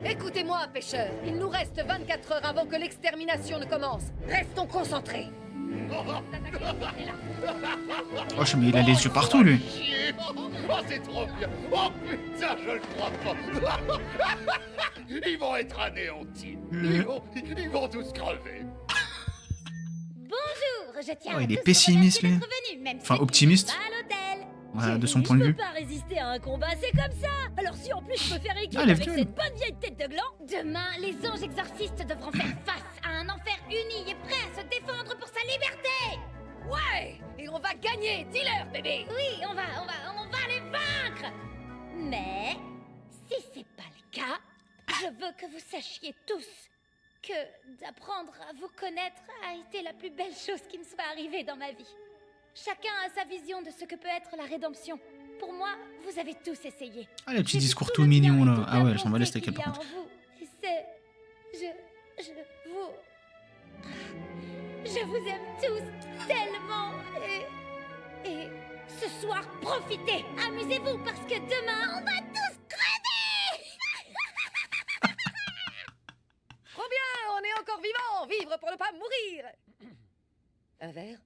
Speaker 2: Écoutez-moi, pêcheurs. Il nous reste 24 heures avant que l'extermination ne commence. Restons concentrés.
Speaker 4: Oh mais il a les yeux partout lui.
Speaker 5: Oh, c'est trop bien. Oh putain, je le crois pas. Ils vont être anéantis. Ils vont tous crever.
Speaker 1: Bonjour, je tiens
Speaker 4: Oh,
Speaker 1: à
Speaker 4: il est
Speaker 1: tous
Speaker 4: pessimiste,
Speaker 1: vous
Speaker 4: lui.
Speaker 1: remercier d'être venus, même
Speaker 4: Enfin,
Speaker 1: si
Speaker 4: optimiste.
Speaker 1: vous n'êtes pas à l'hôtel.
Speaker 4: Ouais, de
Speaker 1: J'ai
Speaker 4: son
Speaker 1: dit,
Speaker 4: point de
Speaker 1: je
Speaker 4: vue.
Speaker 1: peux pas résister à un combat, c'est comme ça. Alors si en plus je peux faire équipe
Speaker 4: Ah, lève-toi.
Speaker 1: avec cette bonne vieille tête de gland, demain les anges exorcistes devront faire face à un enfer uni et prêt à se défendre pour sa liberté.
Speaker 2: Ouais! Et on va gagner! Dis-leur, bébé!
Speaker 1: Oui, on va les vaincre. Mais si c'est pas le cas, je veux que vous sachiez tous que d'apprendre à vous connaître a été la plus belle chose qui me soit arrivée dans ma vie. Chacun a sa vision de ce que peut être la rédemption. Pour moi, vous avez tous essayé.
Speaker 4: Ah les petits
Speaker 1: J'ai vu
Speaker 4: discours
Speaker 1: tout
Speaker 4: tout
Speaker 1: le bien
Speaker 4: mignons
Speaker 1: et
Speaker 4: là.
Speaker 1: toute
Speaker 4: Ah
Speaker 1: la
Speaker 4: ouais, elles s'en va
Speaker 1: bonté
Speaker 4: les steaks
Speaker 1: qu'il
Speaker 4: par
Speaker 1: y a
Speaker 4: contre.
Speaker 1: en vous. Je vous aime tous tellement et ce soir, profitez, amusez-vous parce que demain, on va tous crever.
Speaker 2: Trop bien! On est encore vivants! Vivre pour ne pas mourir! Un verre?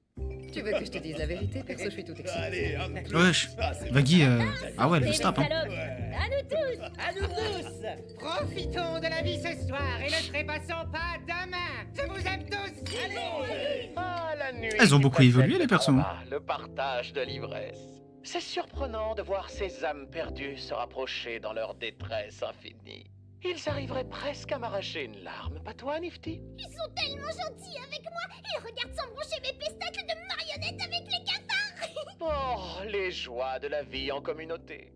Speaker 2: Tu veux que je te dise la vérité? Perso, je suis tout excitée.
Speaker 7: Allez, un peu plus.
Speaker 4: Wesh.
Speaker 7: Ah, c'est
Speaker 4: Vaggy,
Speaker 7: bon.
Speaker 4: ah ouais, elle veut
Speaker 1: Des
Speaker 4: se tape, hein.
Speaker 1: salopes. À nous tous.
Speaker 8: À nous tous.
Speaker 10: Profitons de la vie ce soir et ne trépassons pas demain. Je vous aime tous. Allez.
Speaker 6: Ah, la nuit
Speaker 4: Elles ont
Speaker 6: qui
Speaker 4: beaucoup évolué,
Speaker 6: précède
Speaker 4: les
Speaker 6: le
Speaker 4: persos.
Speaker 6: combat, le partage de l'ivresse. C'est surprenant de voir ces âmes perdues se rapprocher dans leur détresse infinie. Ils arriveraient presque à m'arracher une larme, pas toi, Nifty?
Speaker 1: Ils sont tellement gentils avec moi. Ils regardent sans broncher mes pestacles de marionnettes avec les cafards.
Speaker 6: Oh, les joies de la vie en communauté.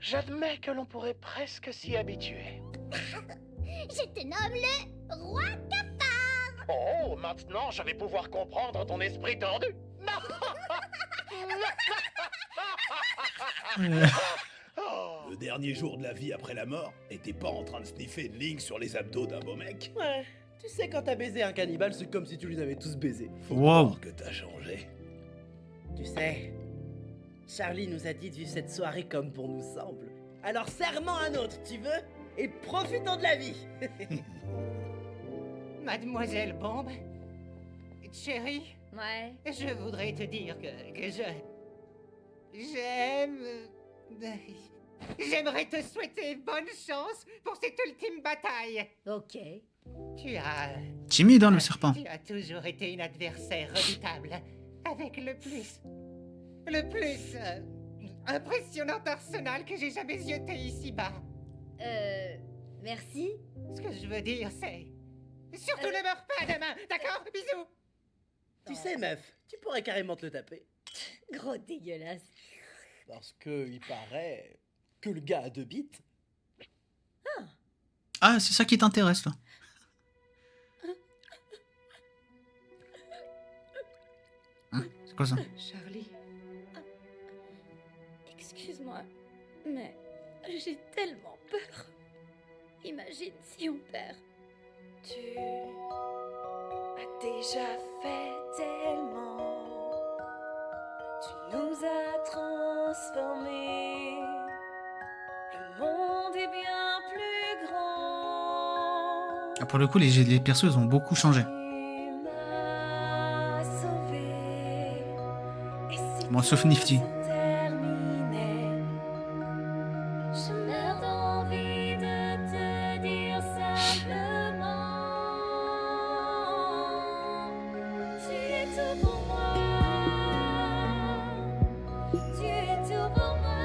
Speaker 6: J'admets que l'on pourrait presque s'y habituer.
Speaker 1: Je te nomme le roi cafard.
Speaker 6: Oh, maintenant je vais pouvoir comprendre ton esprit tordu.
Speaker 7: Le dernier jour de la vie après la mort, et t'es pas en train de sniffer une ligne sur les abdos d'un beau mec?
Speaker 3: Ouais, tu sais, quand t'as baisé un cannibale, c'est comme si tu les avais tous baisés.
Speaker 7: Faut
Speaker 4: Wow.
Speaker 7: croire que t'as changé.
Speaker 3: Tu sais, Charlie nous a dit de vivre cette soirée comme bon nous semble. Alors serre-moi un autre, tu veux? Et profitons de la vie.
Speaker 10: Mademoiselle Bombe, chérie,
Speaker 1: Ouais.
Speaker 10: je voudrais te dire que j'aime... J'aimerais te souhaiter bonne chance pour cette ultime bataille.
Speaker 9: Ok.
Speaker 10: Tu as...
Speaker 4: Timide, hein, le serpent.
Speaker 10: Tu as toujours été une adversaire redoutable, avec le plus impressionnant arsenal que j'ai jamais zioté ici-bas.
Speaker 9: Merci.
Speaker 10: Ce que je veux dire, c'est... Surtout ne meurs pas demain, d'accord? Bisous.
Speaker 3: Tu sais, meuf, tu pourrais carrément te le taper.
Speaker 9: Gros dégueulasse.
Speaker 3: Parce que il paraît que le gars a 2 bites.
Speaker 4: Ah, c'est ça qui t'intéresse, toi. Hein, c'est quoi ça?
Speaker 2: Charlie.
Speaker 1: Excuse-moi, mais j'ai tellement peur. Imagine si on perd.
Speaker 11: Tu as déjà fait tellement. Tu nous as transformés. Le monde est bien plus grand.
Speaker 4: Ah, pour le coup, les persos, ils ont beaucoup changé.
Speaker 11: Tu m'as sauvé. Et si
Speaker 4: Bon, sauf Nifty.
Speaker 11: c'est terminé, je meurs d'envie de te dire simplement. Tu es tout pour moi. Tu es tout pour moi.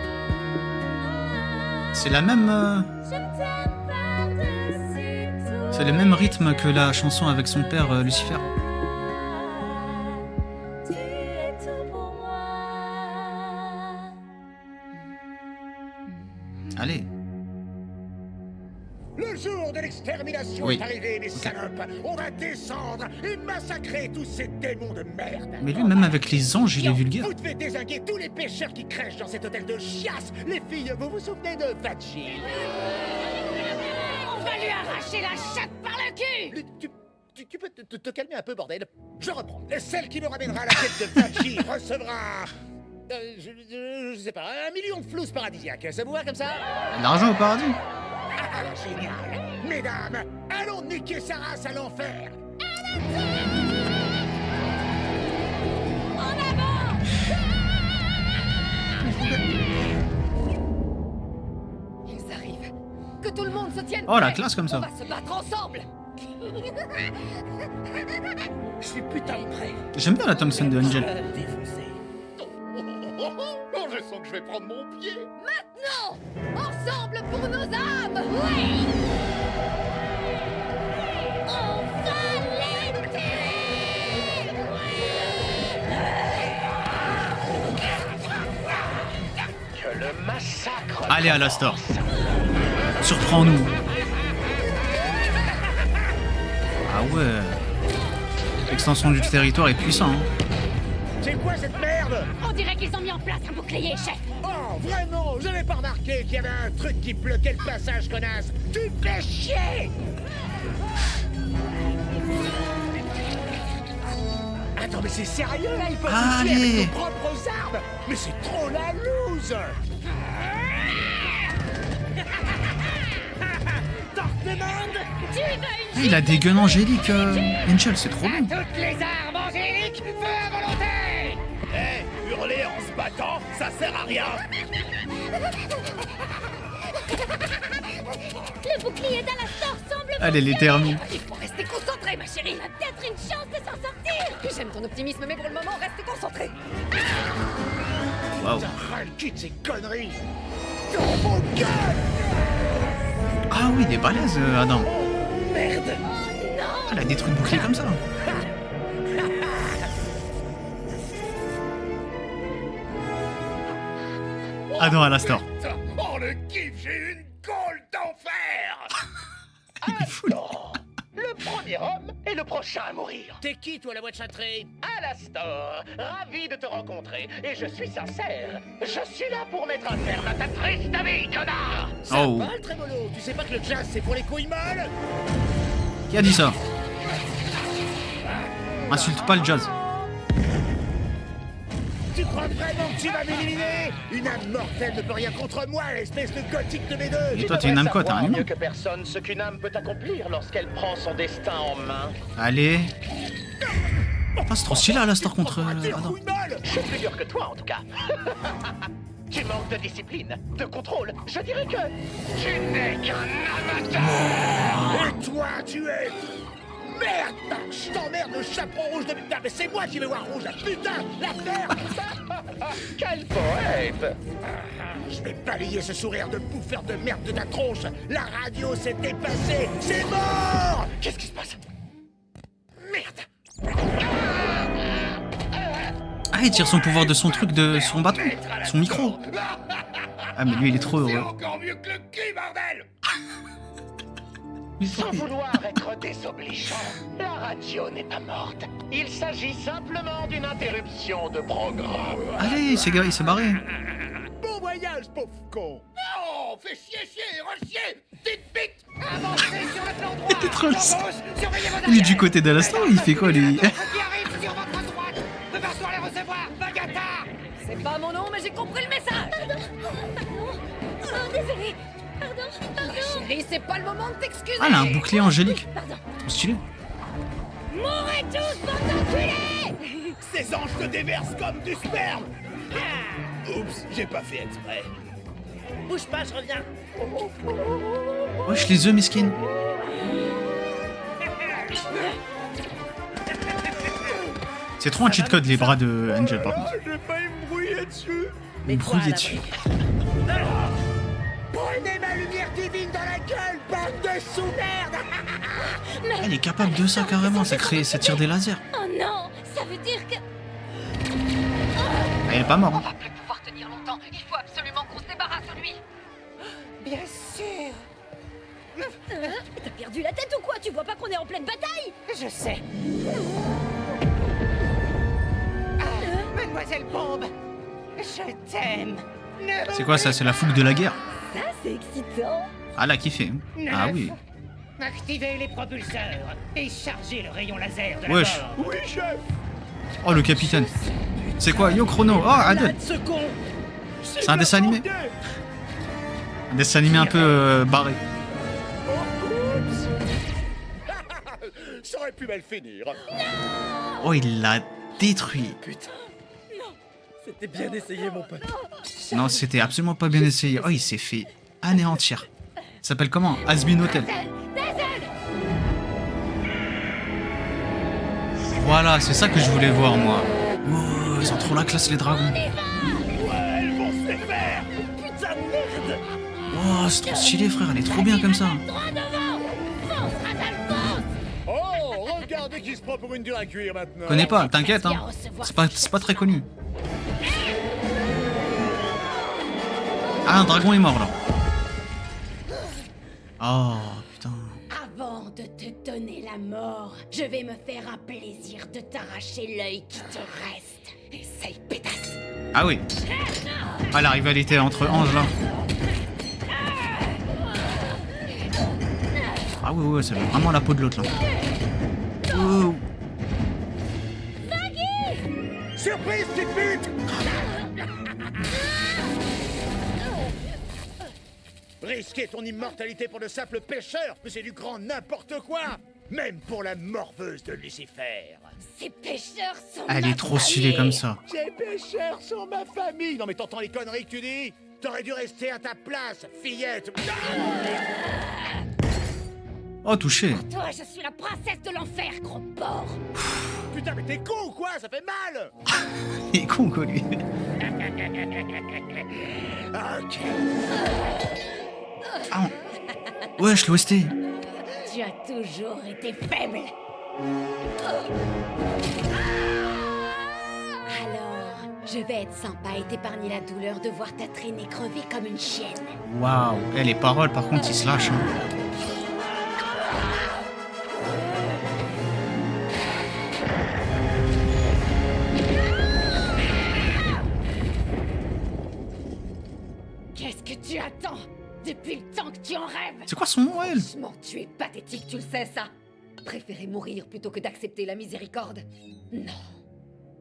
Speaker 4: C'est la même...
Speaker 11: Je t'aime par-dessus tout.
Speaker 4: C'est le même rythme que la chanson avec son père, Lucifer.
Speaker 11: Tu es tout pour moi.
Speaker 4: Allez.
Speaker 5: Le jour de l'extermination
Speaker 4: Oui.
Speaker 5: est arrivé, mes
Speaker 4: Ok.
Speaker 5: salopes. On va descendre et massacrer tous ces démons de merde.
Speaker 4: Mais lui, même avec les anges, il est vulgaire.
Speaker 5: Vous devez désinguer tous les pêcheurs qui crèchent dans cet hôtel de chiasse. Les filles, vous vous souvenez de Vachi?
Speaker 1: On va lui arracher la chatte par le cul.
Speaker 5: Tu peux te calmer un peu, bordel. Je reprends. Celle qui me ramènera la tête de Vachi recevra... je sais pas, 1 million de flous paradisiaques. Ça vous va comme ça?
Speaker 4: L'argent au paradis.
Speaker 5: Ah, génial. Mesdames, allons niquer sa race à l'enfer.
Speaker 2: Ils arrivent. Que tout le monde se tienne
Speaker 4: Oh, la
Speaker 2: prêt.
Speaker 4: classe comme ça.
Speaker 2: On va se battre ensemble.
Speaker 3: Je suis putain de prêt.
Speaker 4: J'aime bien la Thompson de Angel.
Speaker 3: Défoncé.
Speaker 5: Oh, je sens que je vais prendre mon pied.
Speaker 2: Maintenant, ensemble pour nos âmes. Oui.
Speaker 1: On va les tuer.
Speaker 6: Que le massacre...
Speaker 4: Allez, Alastor. Surprends-nous. Ah ouais. L'extension du territoire est puissant. Hein.
Speaker 5: C'est quoi cette merde?
Speaker 1: On dirait qu'ils ont mis en place un bouclier, chef.
Speaker 5: Oh, vraiment? J'avais pas remarqué qu'il y avait un truc qui bloquait le passage, connasse. Tu me fais chier! Attends, mais c'est sérieux là? Ils peuvent nous tuer
Speaker 4: Allez.
Speaker 5: avec nos propres armes? Mais c'est trop la loose! T'en demandes?
Speaker 1: Tu veux
Speaker 4: Ah,
Speaker 1: une
Speaker 4: il a des guns angéliques, Angel, c'est trop
Speaker 10: À
Speaker 4: bon.
Speaker 10: toutes les armes angéliques, feu à volonté.
Speaker 7: se battant, ça sert à rien.
Speaker 1: Le bouclier d'Alastor semble
Speaker 4: Allez, les termines.
Speaker 2: Il faut rester concentré, ma chérie.
Speaker 1: Il a peut-être une chance de s'en sortir.
Speaker 2: J'aime ton optimisme, mais pour le moment, reste concentré.
Speaker 4: Waouh.
Speaker 5: Quitte ces conneries.
Speaker 4: Ah oui, il est balèze, Adam.
Speaker 3: Merde.
Speaker 4: Elle a détruit le bouclier comme ça. Adam Alastor.
Speaker 5: Putain, oh le kiff, j'ai une gaule d'enfer.
Speaker 4: Il est fou.
Speaker 6: Le premier homme est le prochain à mourir.
Speaker 3: T'es qui, toi, la voix de châtrée?
Speaker 6: Alastor, ravi de te rencontrer, et je suis sincère. Je suis là pour mettre un terme à ta triste vie, connard.
Speaker 3: Ça
Speaker 4: Oh.
Speaker 3: va, le trémolo? Tu sais pas que le jazz, c'est pour les couilles molles?
Speaker 4: Qui a dit ça? Insulte pas le jazz.
Speaker 7: Tu crois vraiment que tu vas m'éliminer? Une âme mortelle ne peut rien contre moi, l'espèce de gothique de mes deux.
Speaker 4: Et toi, t'es une âme quoi? T'es un
Speaker 6: Savoir
Speaker 4: humain?
Speaker 6: mieux que personne ce qu'une âme peut accomplir lorsqu'elle prend son destin en main.
Speaker 4: Allez. Ah, c'est trop stylé Alastor contre Adam.
Speaker 6: Je suis plus dur que toi, en tout cas. Tu manques de discipline, de contrôle. Je dirais que tu n'es qu'un amateur.
Speaker 7: Et toi, tu es... Merde! Je t'emmerde, le chaperon rouge de... Putain, mais c'est moi qui vais voir rouge, là! Putain! La terre!
Speaker 6: Quel poète!
Speaker 7: Je vais balayer ce sourire de bouffeur de merde de ta tronche! La radio s'est dépassée! C'est mort!
Speaker 6: Qu'est-ce qui se passe?
Speaker 7: Merde!
Speaker 4: Ah, il tire son pouvoir de son truc, de son bâton, son micro. Ah, mais lui, il est trop
Speaker 5: C'est
Speaker 4: heureux.
Speaker 5: encore mieux que le cul, bordel.
Speaker 6: Sans vouloir être désobligeant, la radio n'est pas morte. Il s'agit simplement d'une interruption de programme.
Speaker 4: Allez, il s'est barré.
Speaker 7: Bon voyage, pauvre con!
Speaker 5: Oh, fais chier, rechier. Petite bite.
Speaker 10: Avancez sur le plan droit.
Speaker 4: Il était trop
Speaker 10: Bombos, surveillez vos
Speaker 4: Il est
Speaker 10: arrières.
Speaker 4: du côté d'Alastor, il fait quoi lui?
Speaker 10: Qui arrive sur votre droite. Prépare-toi à les recevoir, Bagata.
Speaker 2: C'est pas mon nom, mais j'ai compris le message.
Speaker 1: Oh, désolé. Pardon.
Speaker 2: Chérie, c'est pas le moment de t'excuser.
Speaker 4: Ah, elle a un bouclier angélique.
Speaker 1: Pardon.
Speaker 4: Trop stylé.
Speaker 1: Mourrez tous, bande d'enculés.
Speaker 7: Ces anges te déversent comme du sperme! Oups, j'ai pas fait exprès.
Speaker 3: Bouge pas, je reviens.
Speaker 4: Wesh, les œufs, mesquines. C'est trop un cheat code, les bras de Angel, par contre.
Speaker 7: J'ai failli me brouiller dessus!
Speaker 4: Me brouiller dessus.
Speaker 7: Prenez ma lumière divine dans la gueule, bande de sous-merde!
Speaker 4: Elle est capable de ça, carrément. Ça tire des lasers.
Speaker 1: Oh non, ça veut dire que...
Speaker 4: Elle est pas morte.
Speaker 2: On va plus pouvoir tenir longtemps. Il faut absolument qu'on se débarrasse de lui.
Speaker 10: Bien sûr.
Speaker 1: T'as perdu la tête ou quoi? Tu vois pas qu'on est en pleine bataille?
Speaker 10: Je sais. Mademoiselle Bombe, je t'aime.
Speaker 4: C'est quoi ça? C'est la fougue de la guerre.
Speaker 1: Ça, c'est excitant.
Speaker 4: Ah, là, kiffé. Ah oui.
Speaker 10: Activez les propulseurs et chargez le rayon laser de la
Speaker 4: Wesh.
Speaker 10: mort.
Speaker 7: Oui, chef!
Speaker 4: Oh, le capitaine. C'est quoi? Yo, Chrono. Oh, Adel.
Speaker 3: Arrête ce con.
Speaker 4: C'est un dessin animé. Un dessin animé un peu barré.
Speaker 7: Ça aurait pu mal finir.
Speaker 4: Oh, il l'a détruit.
Speaker 3: Putain. C'était bien essayé, mon pote.
Speaker 4: Non, c'était absolument pas bien essayé. Oh, il s'est fait anéantir. Ça s'appelle comment? Asbin Hotel. Voilà, c'est ça que je voulais voir, moi. Oh, ils ont trop la classe, les dragons.
Speaker 7: Ouais, elles vont se faire!
Speaker 3: Putain de merde.
Speaker 4: Oh, c'est trop stylé, frère. Elle est trop bien comme ça.
Speaker 1: Droit devant. Fonce, Radal, fonce.
Speaker 7: Oh, regardez qui se prend pour une dure à cuire maintenant!
Speaker 4: Connais pas, t'inquiète, hein. C'est pas très connu. Ah, un dragon est mort, là. Oh, putain.
Speaker 1: Avant de te donner la mort, je vais me faire un plaisir de t'arracher l'œil qui te reste. Essaye, pétasse.
Speaker 4: Ah oui. Ah, la rivalité entre anges, là. Ah oui, ouais, ça veut vraiment la peau de l'autre, là. Oh.
Speaker 7: Surprise, petite pute! Risquer ton immortalité pour de simples pêcheurs, mais c'est du grand n'importe quoi!
Speaker 5: même pour la morveuse de Lucifer.
Speaker 1: Ces pêcheurs sont
Speaker 4: Elle est trop stylée comme ça.
Speaker 5: Ces pêcheurs sont ma famille. Non mais t'entends les conneries que tu dis? T'aurais dû rester à ta place, fillette.
Speaker 4: Oh, touché.
Speaker 1: Toi, je suis la princesse de l'enfer, gros porc.
Speaker 5: Putain, mais t'es con ou quoi? Ça fait mal.
Speaker 4: Il est con, quoi, lui.
Speaker 5: Ok.
Speaker 4: Ah, wesh, l'OST.
Speaker 1: Tu as toujours été faible. Alors, je vais être sympa et t'épargner la douleur de voir ta traînée crever comme une chienne.
Speaker 4: Waouh. Eh, les paroles, par contre, ils se lâchent. Hein.
Speaker 1: Qu'est-ce que tu attends? Depuis le temps que tu en rêves.
Speaker 4: C'est quoi son nom, elle?
Speaker 2: Franchement, tu es pathétique, tu le sais, ça. Préférer mourir plutôt que d'accepter la miséricorde. Non.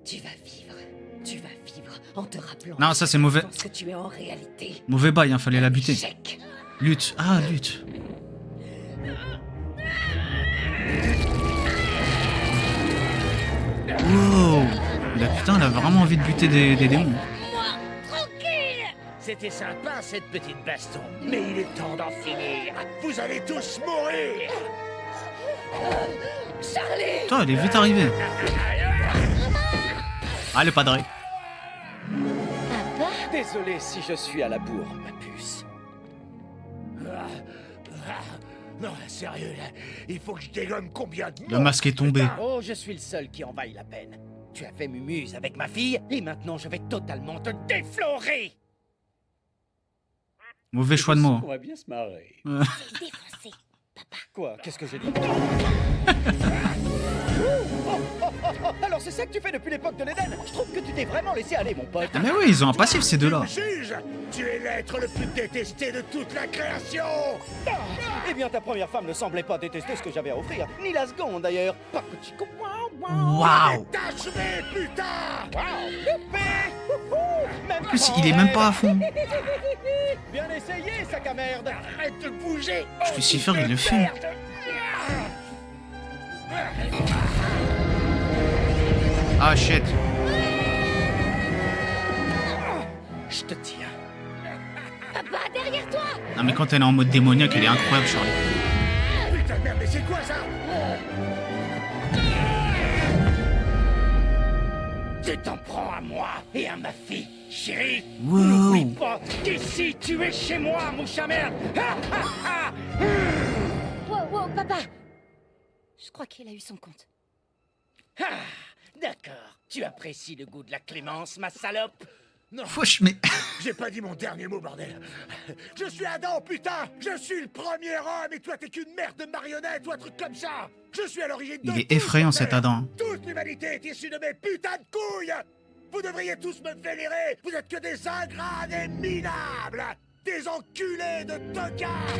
Speaker 2: Tu vas vivre. Tu vas vivre en te rappelant.
Speaker 4: Non, ça, c'est mauvais.
Speaker 2: Ce que tu es en réalité.
Speaker 4: Mauvais bail, hein, fallait la buter.
Speaker 2: Échec.
Speaker 4: Lutte. Ah, lutte. Wow. Là, putain, elle a vraiment envie de buter des démons.
Speaker 1: Moi, tranquille.
Speaker 5: C'était sympa cette petite baston, mais il est temps d'en finir. Vous allez tous mourir.
Speaker 1: Charlie.
Speaker 4: Putain, elle est vite arrivée. Ah, le padré.
Speaker 1: Papa.
Speaker 6: Désolé si je suis à la bourre, ma puce.
Speaker 5: Non, sérieux, là, il faut que je dégomme combien de
Speaker 4: Le masque est tombé.
Speaker 6: Oh, je suis le seul qui en vaille la peine. Tu as fait mumuse avec ma fille, et maintenant je vais totalement te déflorer.
Speaker 4: Mauvais choix de mots.
Speaker 7: On va bien se marrer.
Speaker 1: Défoncé.
Speaker 6: Quoi? Qu'est-ce que j'ai dit? Alors c'est ça que tu fais depuis l'époque de l'Éden? Je trouve que tu t'es vraiment laissé aller, mon pote.
Speaker 4: Ah, mais oui, ils ont un passif, ces deux-là.
Speaker 5: Juge, tu es l'être le plus détesté de toute la création.
Speaker 6: Eh bien, ta première femme ne semblait pas détester ce que j'avais à offrir, ni la seconde d'ailleurs. Pas que tu...
Speaker 4: Waouh.
Speaker 5: Tâche-les, putain.
Speaker 4: En plus, il est même pas à fond.
Speaker 6: Bien essayé, sac à merde.
Speaker 5: Arrête de bouger.
Speaker 4: Lucifer, il le fait. Ah, shit.
Speaker 6: Je te tiens.
Speaker 1: Papa, derrière toi.
Speaker 4: Non, mais quand elle est en mode démoniaque, elle est incroyable, Charlie.
Speaker 5: Putain de merde, mais c'est quoi ça? Tu t'en prends à moi et à ma fille, chérie.
Speaker 4: Wow.
Speaker 5: N'oublie pas qu'ici tu es chez moi, mon chat merde.
Speaker 1: Wow, papa. Je crois qu'il a eu son compte.
Speaker 6: Ah, d'accord. Tu apprécies le goût de la clémence, ma salope?
Speaker 5: Non.
Speaker 4: Wesh, mais...
Speaker 5: J'ai pas dit mon dernier mot, bordel. Je suis Adam, putain. Je suis le premier homme et toi t'es qu'une merde de marionnette ou un truc comme ça. Je suis à l'origine de
Speaker 4: Il est
Speaker 5: tout,
Speaker 4: effrayant,
Speaker 5: bordel.
Speaker 4: cet Adam.
Speaker 5: Toute l'humanité est issue de mes putains de couilles. Vous devriez tous me vénérer. Vous êtes que des ingrats, des minables. Des enculés de tocards.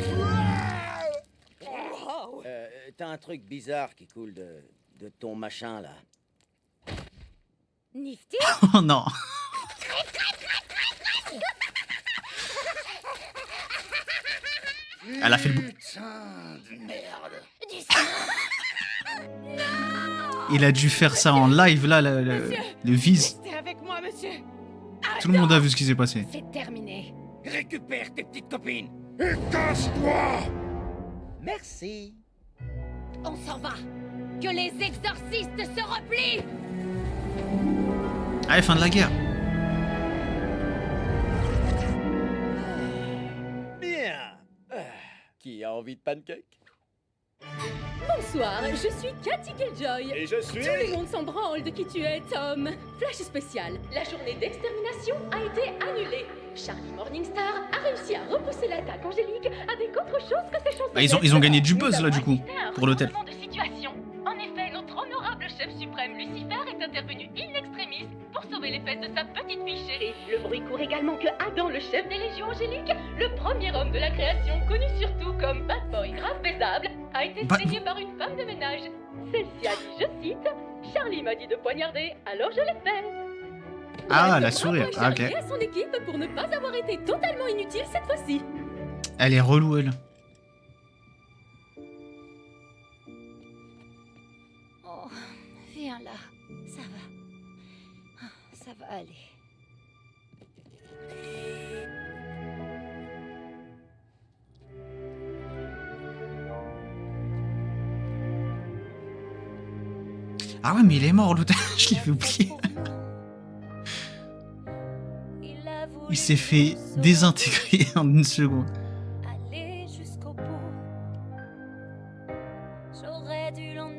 Speaker 6: T'as un truc bizarre qui coule de ton machin, là.
Speaker 1: Nifty.
Speaker 4: Oh non. Elle a fait le bout.
Speaker 5: Putain de merde.
Speaker 1: Du sang.
Speaker 4: Il a dû faire ça en live, là, le vise.
Speaker 1: Restez avec moi, monsieur.
Speaker 4: Tout le monde a vu ce qui s'est passé.
Speaker 1: C'est terminé.
Speaker 6: Récupère tes petites copines.
Speaker 5: Et casse-toi.
Speaker 6: Merci.
Speaker 1: On s'en va. Que les exorcistes se replient.
Speaker 4: Allez, fin de la guerre.
Speaker 6: Bien. Qui a envie de pancake?
Speaker 12: Bonsoir, je suis Cathy Killjoy.
Speaker 7: Et je suis...
Speaker 12: Tout le monde s'en branle de qui tu es, Tom. Flash spécial. La journée d'extermination a été annulée. Charlie Morningstar a réussi à repousser l'attaque angélique avec autre chose que ses chansons.
Speaker 4: Bah, ils ont gagné du buzz, là, du coup, pour l'hôtel.
Speaker 12: De situation. En effet, notre honorable chef suprême Lucifer est intervenu in extremis pour sauver les fesses de sa petite fille chérie. Le bruit court également que Adam, le chef des légions angéliques, le premier homme de la création, connu surtout comme bad boy grave baisable, a été saigné par une femme de ménage. Celle-ci a dit, je cite, Charlie m'a dit de poignarder, alors je l'ai fait.
Speaker 4: Ah, la sourire. Ah, ok.
Speaker 12: Et à son équipe pour ne pas avoir été totalement inutile cette fois-ci.
Speaker 4: Elle est relou, elle. Ah ouais, mais il est mort, l'autre. Je l'ai oublié. Il s'est fait désintégrer en une seconde.
Speaker 11: Aller jusqu'au bout. J'aurais dû l'en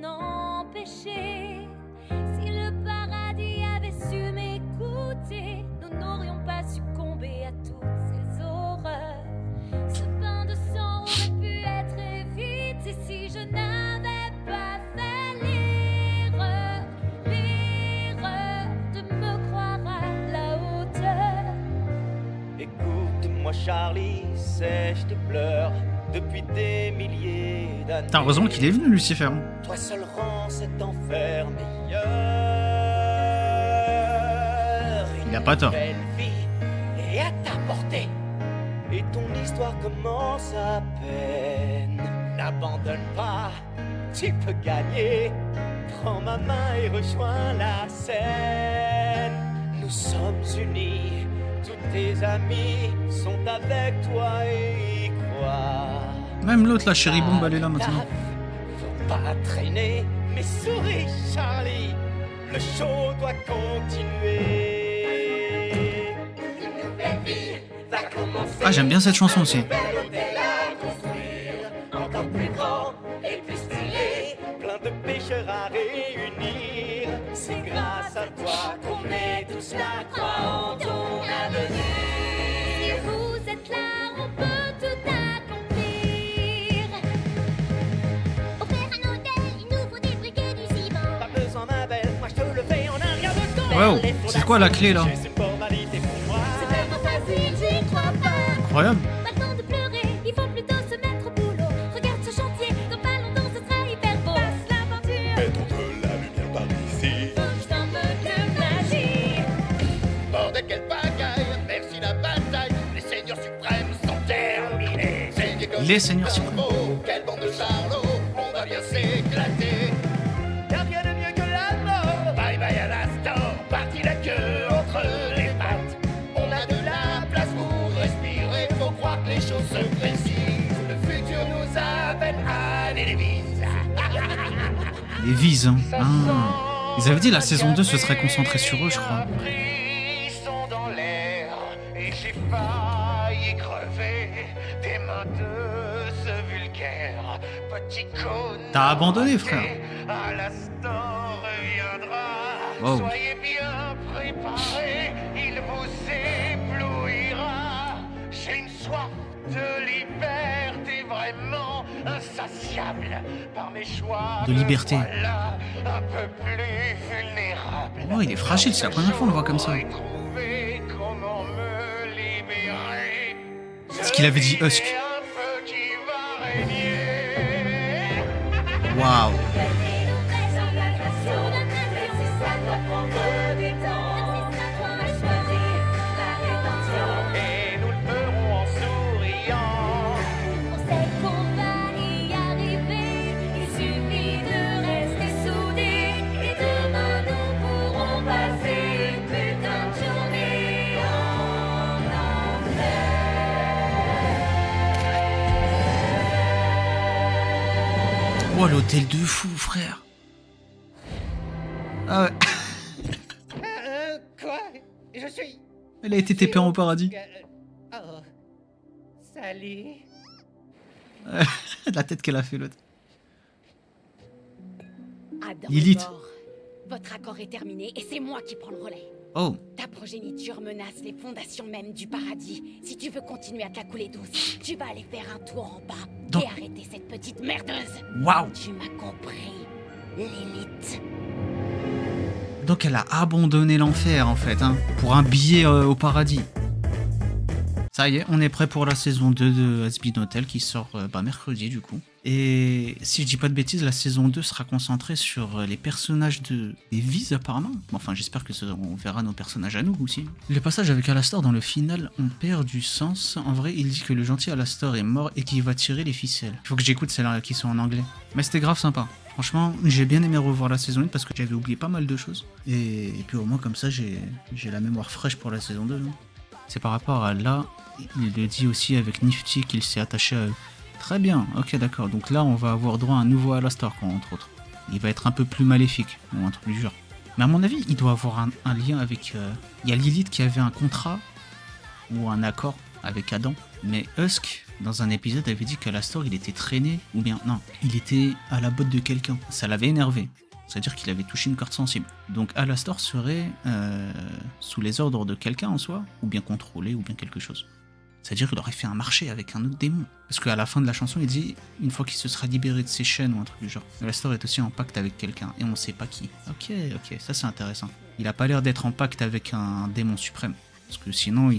Speaker 11: empêcher. Si le paradis avait su m'écouter, nous n'aurions pas succombé à toutes ces horreurs. Ce bain de sang aurait pu être évité si je n'avais pas fait l'erreur de me croire à la hauteur.
Speaker 13: Écoute-moi Charlie, sèche tes pleurs depuis des milliers d'années.
Speaker 4: T'as raison qu'il est venu, Lucifer.
Speaker 13: Toi seul rends cet enfer meilleur.
Speaker 4: Il a pas tort.
Speaker 13: Une belle vie est à ta portée. Et ton histoire commence à peine. N'abandonne pas, tu peux gagner. Prends ma main et rejoins la scène. Nous sommes unis, tous tes amis sont avec toi et y croient.
Speaker 4: Même l'autre, la chérie bombe, elle est là maintenant.
Speaker 13: Faut pas traîner, mais souris Charlie, le show doit continuer. Une nouvelle vie va commencer.
Speaker 4: Ah, j'aime bien cette chanson aussi.
Speaker 13: Encore plus grand et plus stylé, plein de pêcheurs à réunir. C'est grâce à toi qu'on est tous là, crois en ton avenir.
Speaker 11: Si vous êtes là, on peut tout accomplir. Offrir un hôtel, il nous faut des briques et du ciment.
Speaker 13: Pas besoin ma belle, moi je te le fais en un rien de temps.
Speaker 4: Wow, c'est quoi la clé là?
Speaker 11: C'est vraiment facile, j'y crois pas.
Speaker 4: Incroyable.
Speaker 11: Pas le temps de pleurer, il faut plutôt se mettre au boulot. Regarde ce chantier, dans pas longtemps ce sera hyper beau. Passe l'aventure,
Speaker 5: Mettons de la lumière par ici.
Speaker 11: faut que je t'en veux de magie.
Speaker 5: Bordel, quelle pagaille. Merci la bataille. Les seigneurs suprêmes sont terminés.
Speaker 4: Les seigneurs suprêmes.
Speaker 5: Quelle bande de charlots. On va bien s'éclater.
Speaker 13: Y'a rien de mieux que la mort.
Speaker 5: Bye bye à l'instant. Parti la queue entre les pattes. On a de la place pour respirer. Faut croire que les choses se précisent. Le futur nous appelle à des devises.
Speaker 4: Les vises, hein. Ah. Ils avaient dit la saison 2 se serait concentrée sur eux, je crois.
Speaker 6: Ils sont dans l'air et j'ai failli crever des mains de ce vulgaire petit con.
Speaker 4: T'as abandonné, frère.
Speaker 6: À l'instant reviendra.
Speaker 4: Wow.
Speaker 6: Soyez bien préparés, il vous éblouira. J'ai une soif de liberté vraiment insatiable par mes choix.
Speaker 4: De liberté.
Speaker 6: Voilà, un peu plus vulnérable.
Speaker 4: Oh, il est fragile, c'est la première fois qu'on le voit comme ça.
Speaker 6: Trouver comment me libérer.
Speaker 4: Ce qu'il avait dit Husk.
Speaker 6: Un feu qui va régner.
Speaker 4: Waouh.
Speaker 6: Et nous le ferons en souriant.
Speaker 11: On sait qu'on va y arriver. Il suffit de rester soudés. Et demain nous pourrons passer une putain de journée en enfer.
Speaker 4: Oh, l'hôtel de fou, frère. Ah ouais.
Speaker 10: Quoi? Je suis...
Speaker 4: Elle a été TP au paradis.
Speaker 10: Oh. Salut.
Speaker 4: La tête qu'elle a fait, l'autre.
Speaker 9: Adam
Speaker 4: Lilith.
Speaker 9: est mort. Votre accord est terminé et c'est moi qui prends le relais.
Speaker 4: Oh.
Speaker 9: Ta progéniture menace les fondations même du paradis. Si tu veux continuer à te la couler douce, tu vas aller faire un tour en bas
Speaker 4: Donc-
Speaker 9: et arrêter cette petite merdeuse.
Speaker 4: Waouh.
Speaker 9: Tu m'as compris, Lilith.
Speaker 4: Donc elle a abandonné l'enfer, en fait, hein, pour un billet au paradis. Ça y est, on est prêt pour la saison 2 de Has Been Hotel qui sort mercredi, du coup. Et si je dis pas de bêtises, la saison 2 sera concentrée sur les personnages des Viz, apparemment. Bon, enfin, j'espère que on verra nos personnages à nous aussi. Le passage avec Alastor dans le final, on perd du sens. En vrai, il dit que le gentil Alastor est mort et qu'il va tirer les ficelles. Il faut que j'écoute celles qui sont en anglais. Mais c'était grave sympa. Franchement, j'ai bien aimé revoir la saison 1 parce que j'avais oublié pas mal de choses. Et puis au moins, comme ça, j'ai la mémoire fraîche pour la saison 2. C'est par rapport à là, il le dit aussi avec Nifty qu'il s'est attaché à eux. Très bien, ok d'accord, donc là on va avoir droit à un nouveau Alastor entre autres. il va être un peu plus maléfique, ou un truc du genre. Mais à mon avis, il doit avoir un lien avec... Il y a Lilith qui avait un contrat, ou un accord avec Adam. Mais Husk, dans un épisode, avait dit qu'Alastor, il était traîné, ou bien... Non, il était à la botte de quelqu'un. Ça l'avait énervé. C'est-à-dire qu'il avait touché une corde sensible. Donc Alastor serait sous les ordres de quelqu'un en soi, ou bien contrôlé, ou bien quelque chose. C'est-à-dire qu'il aurait fait un marché avec un autre démon. Parce qu'à la fin de la chanson, il dit, une fois qu'il se sera libéré de ses chaînes ou un truc du genre, Alastor est aussi en pacte avec quelqu'un, et on sait pas qui. Ok, ça c'est intéressant. Il a pas l'air d'être en pacte avec un démon suprême. Parce que sinon,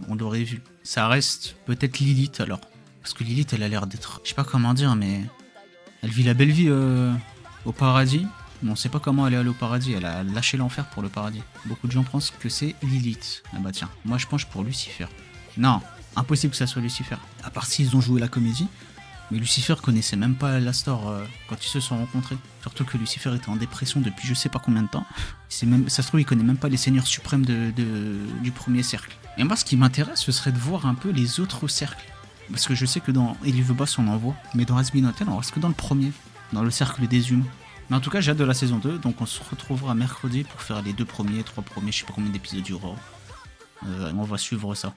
Speaker 4: on l'aurait vu. Ça reste peut-être Lilith alors. Parce que Lilith, elle a l'air d'être... Je sais pas comment dire, mais... Elle vit la belle vie au paradis. Mais on sait pas comment elle est allée au paradis. Elle a lâché l'enfer pour le paradis. Beaucoup de gens pensent que c'est Lilith. Ah bah tiens, moi je penche pour Lucifer. Non, impossible que ça soit Lucifer. À part s'ils ont joué la comédie. Mais Lucifer connaissait même pas Alastor quand ils se sont rencontrés. Surtout que Lucifer était en dépression depuis je sais pas combien de temps. Ça se trouve, il connaît même pas les seigneurs suprêmes du premier cercle. Et moi, ce qui m'intéresse, ce serait de voir un peu les autres cercles. Parce que je sais que dans Elite the Boss, on en voit. Mais dans Has Been Hotel, on reste que dans le premier. Dans le cercle des humains. Mais en tout cas, j'ai hâte de la saison 2. Donc on se retrouvera mercredi pour faire les 2 premiers, 3 premiers, je sais pas combien d'épisodes il y aura. On va suivre ça.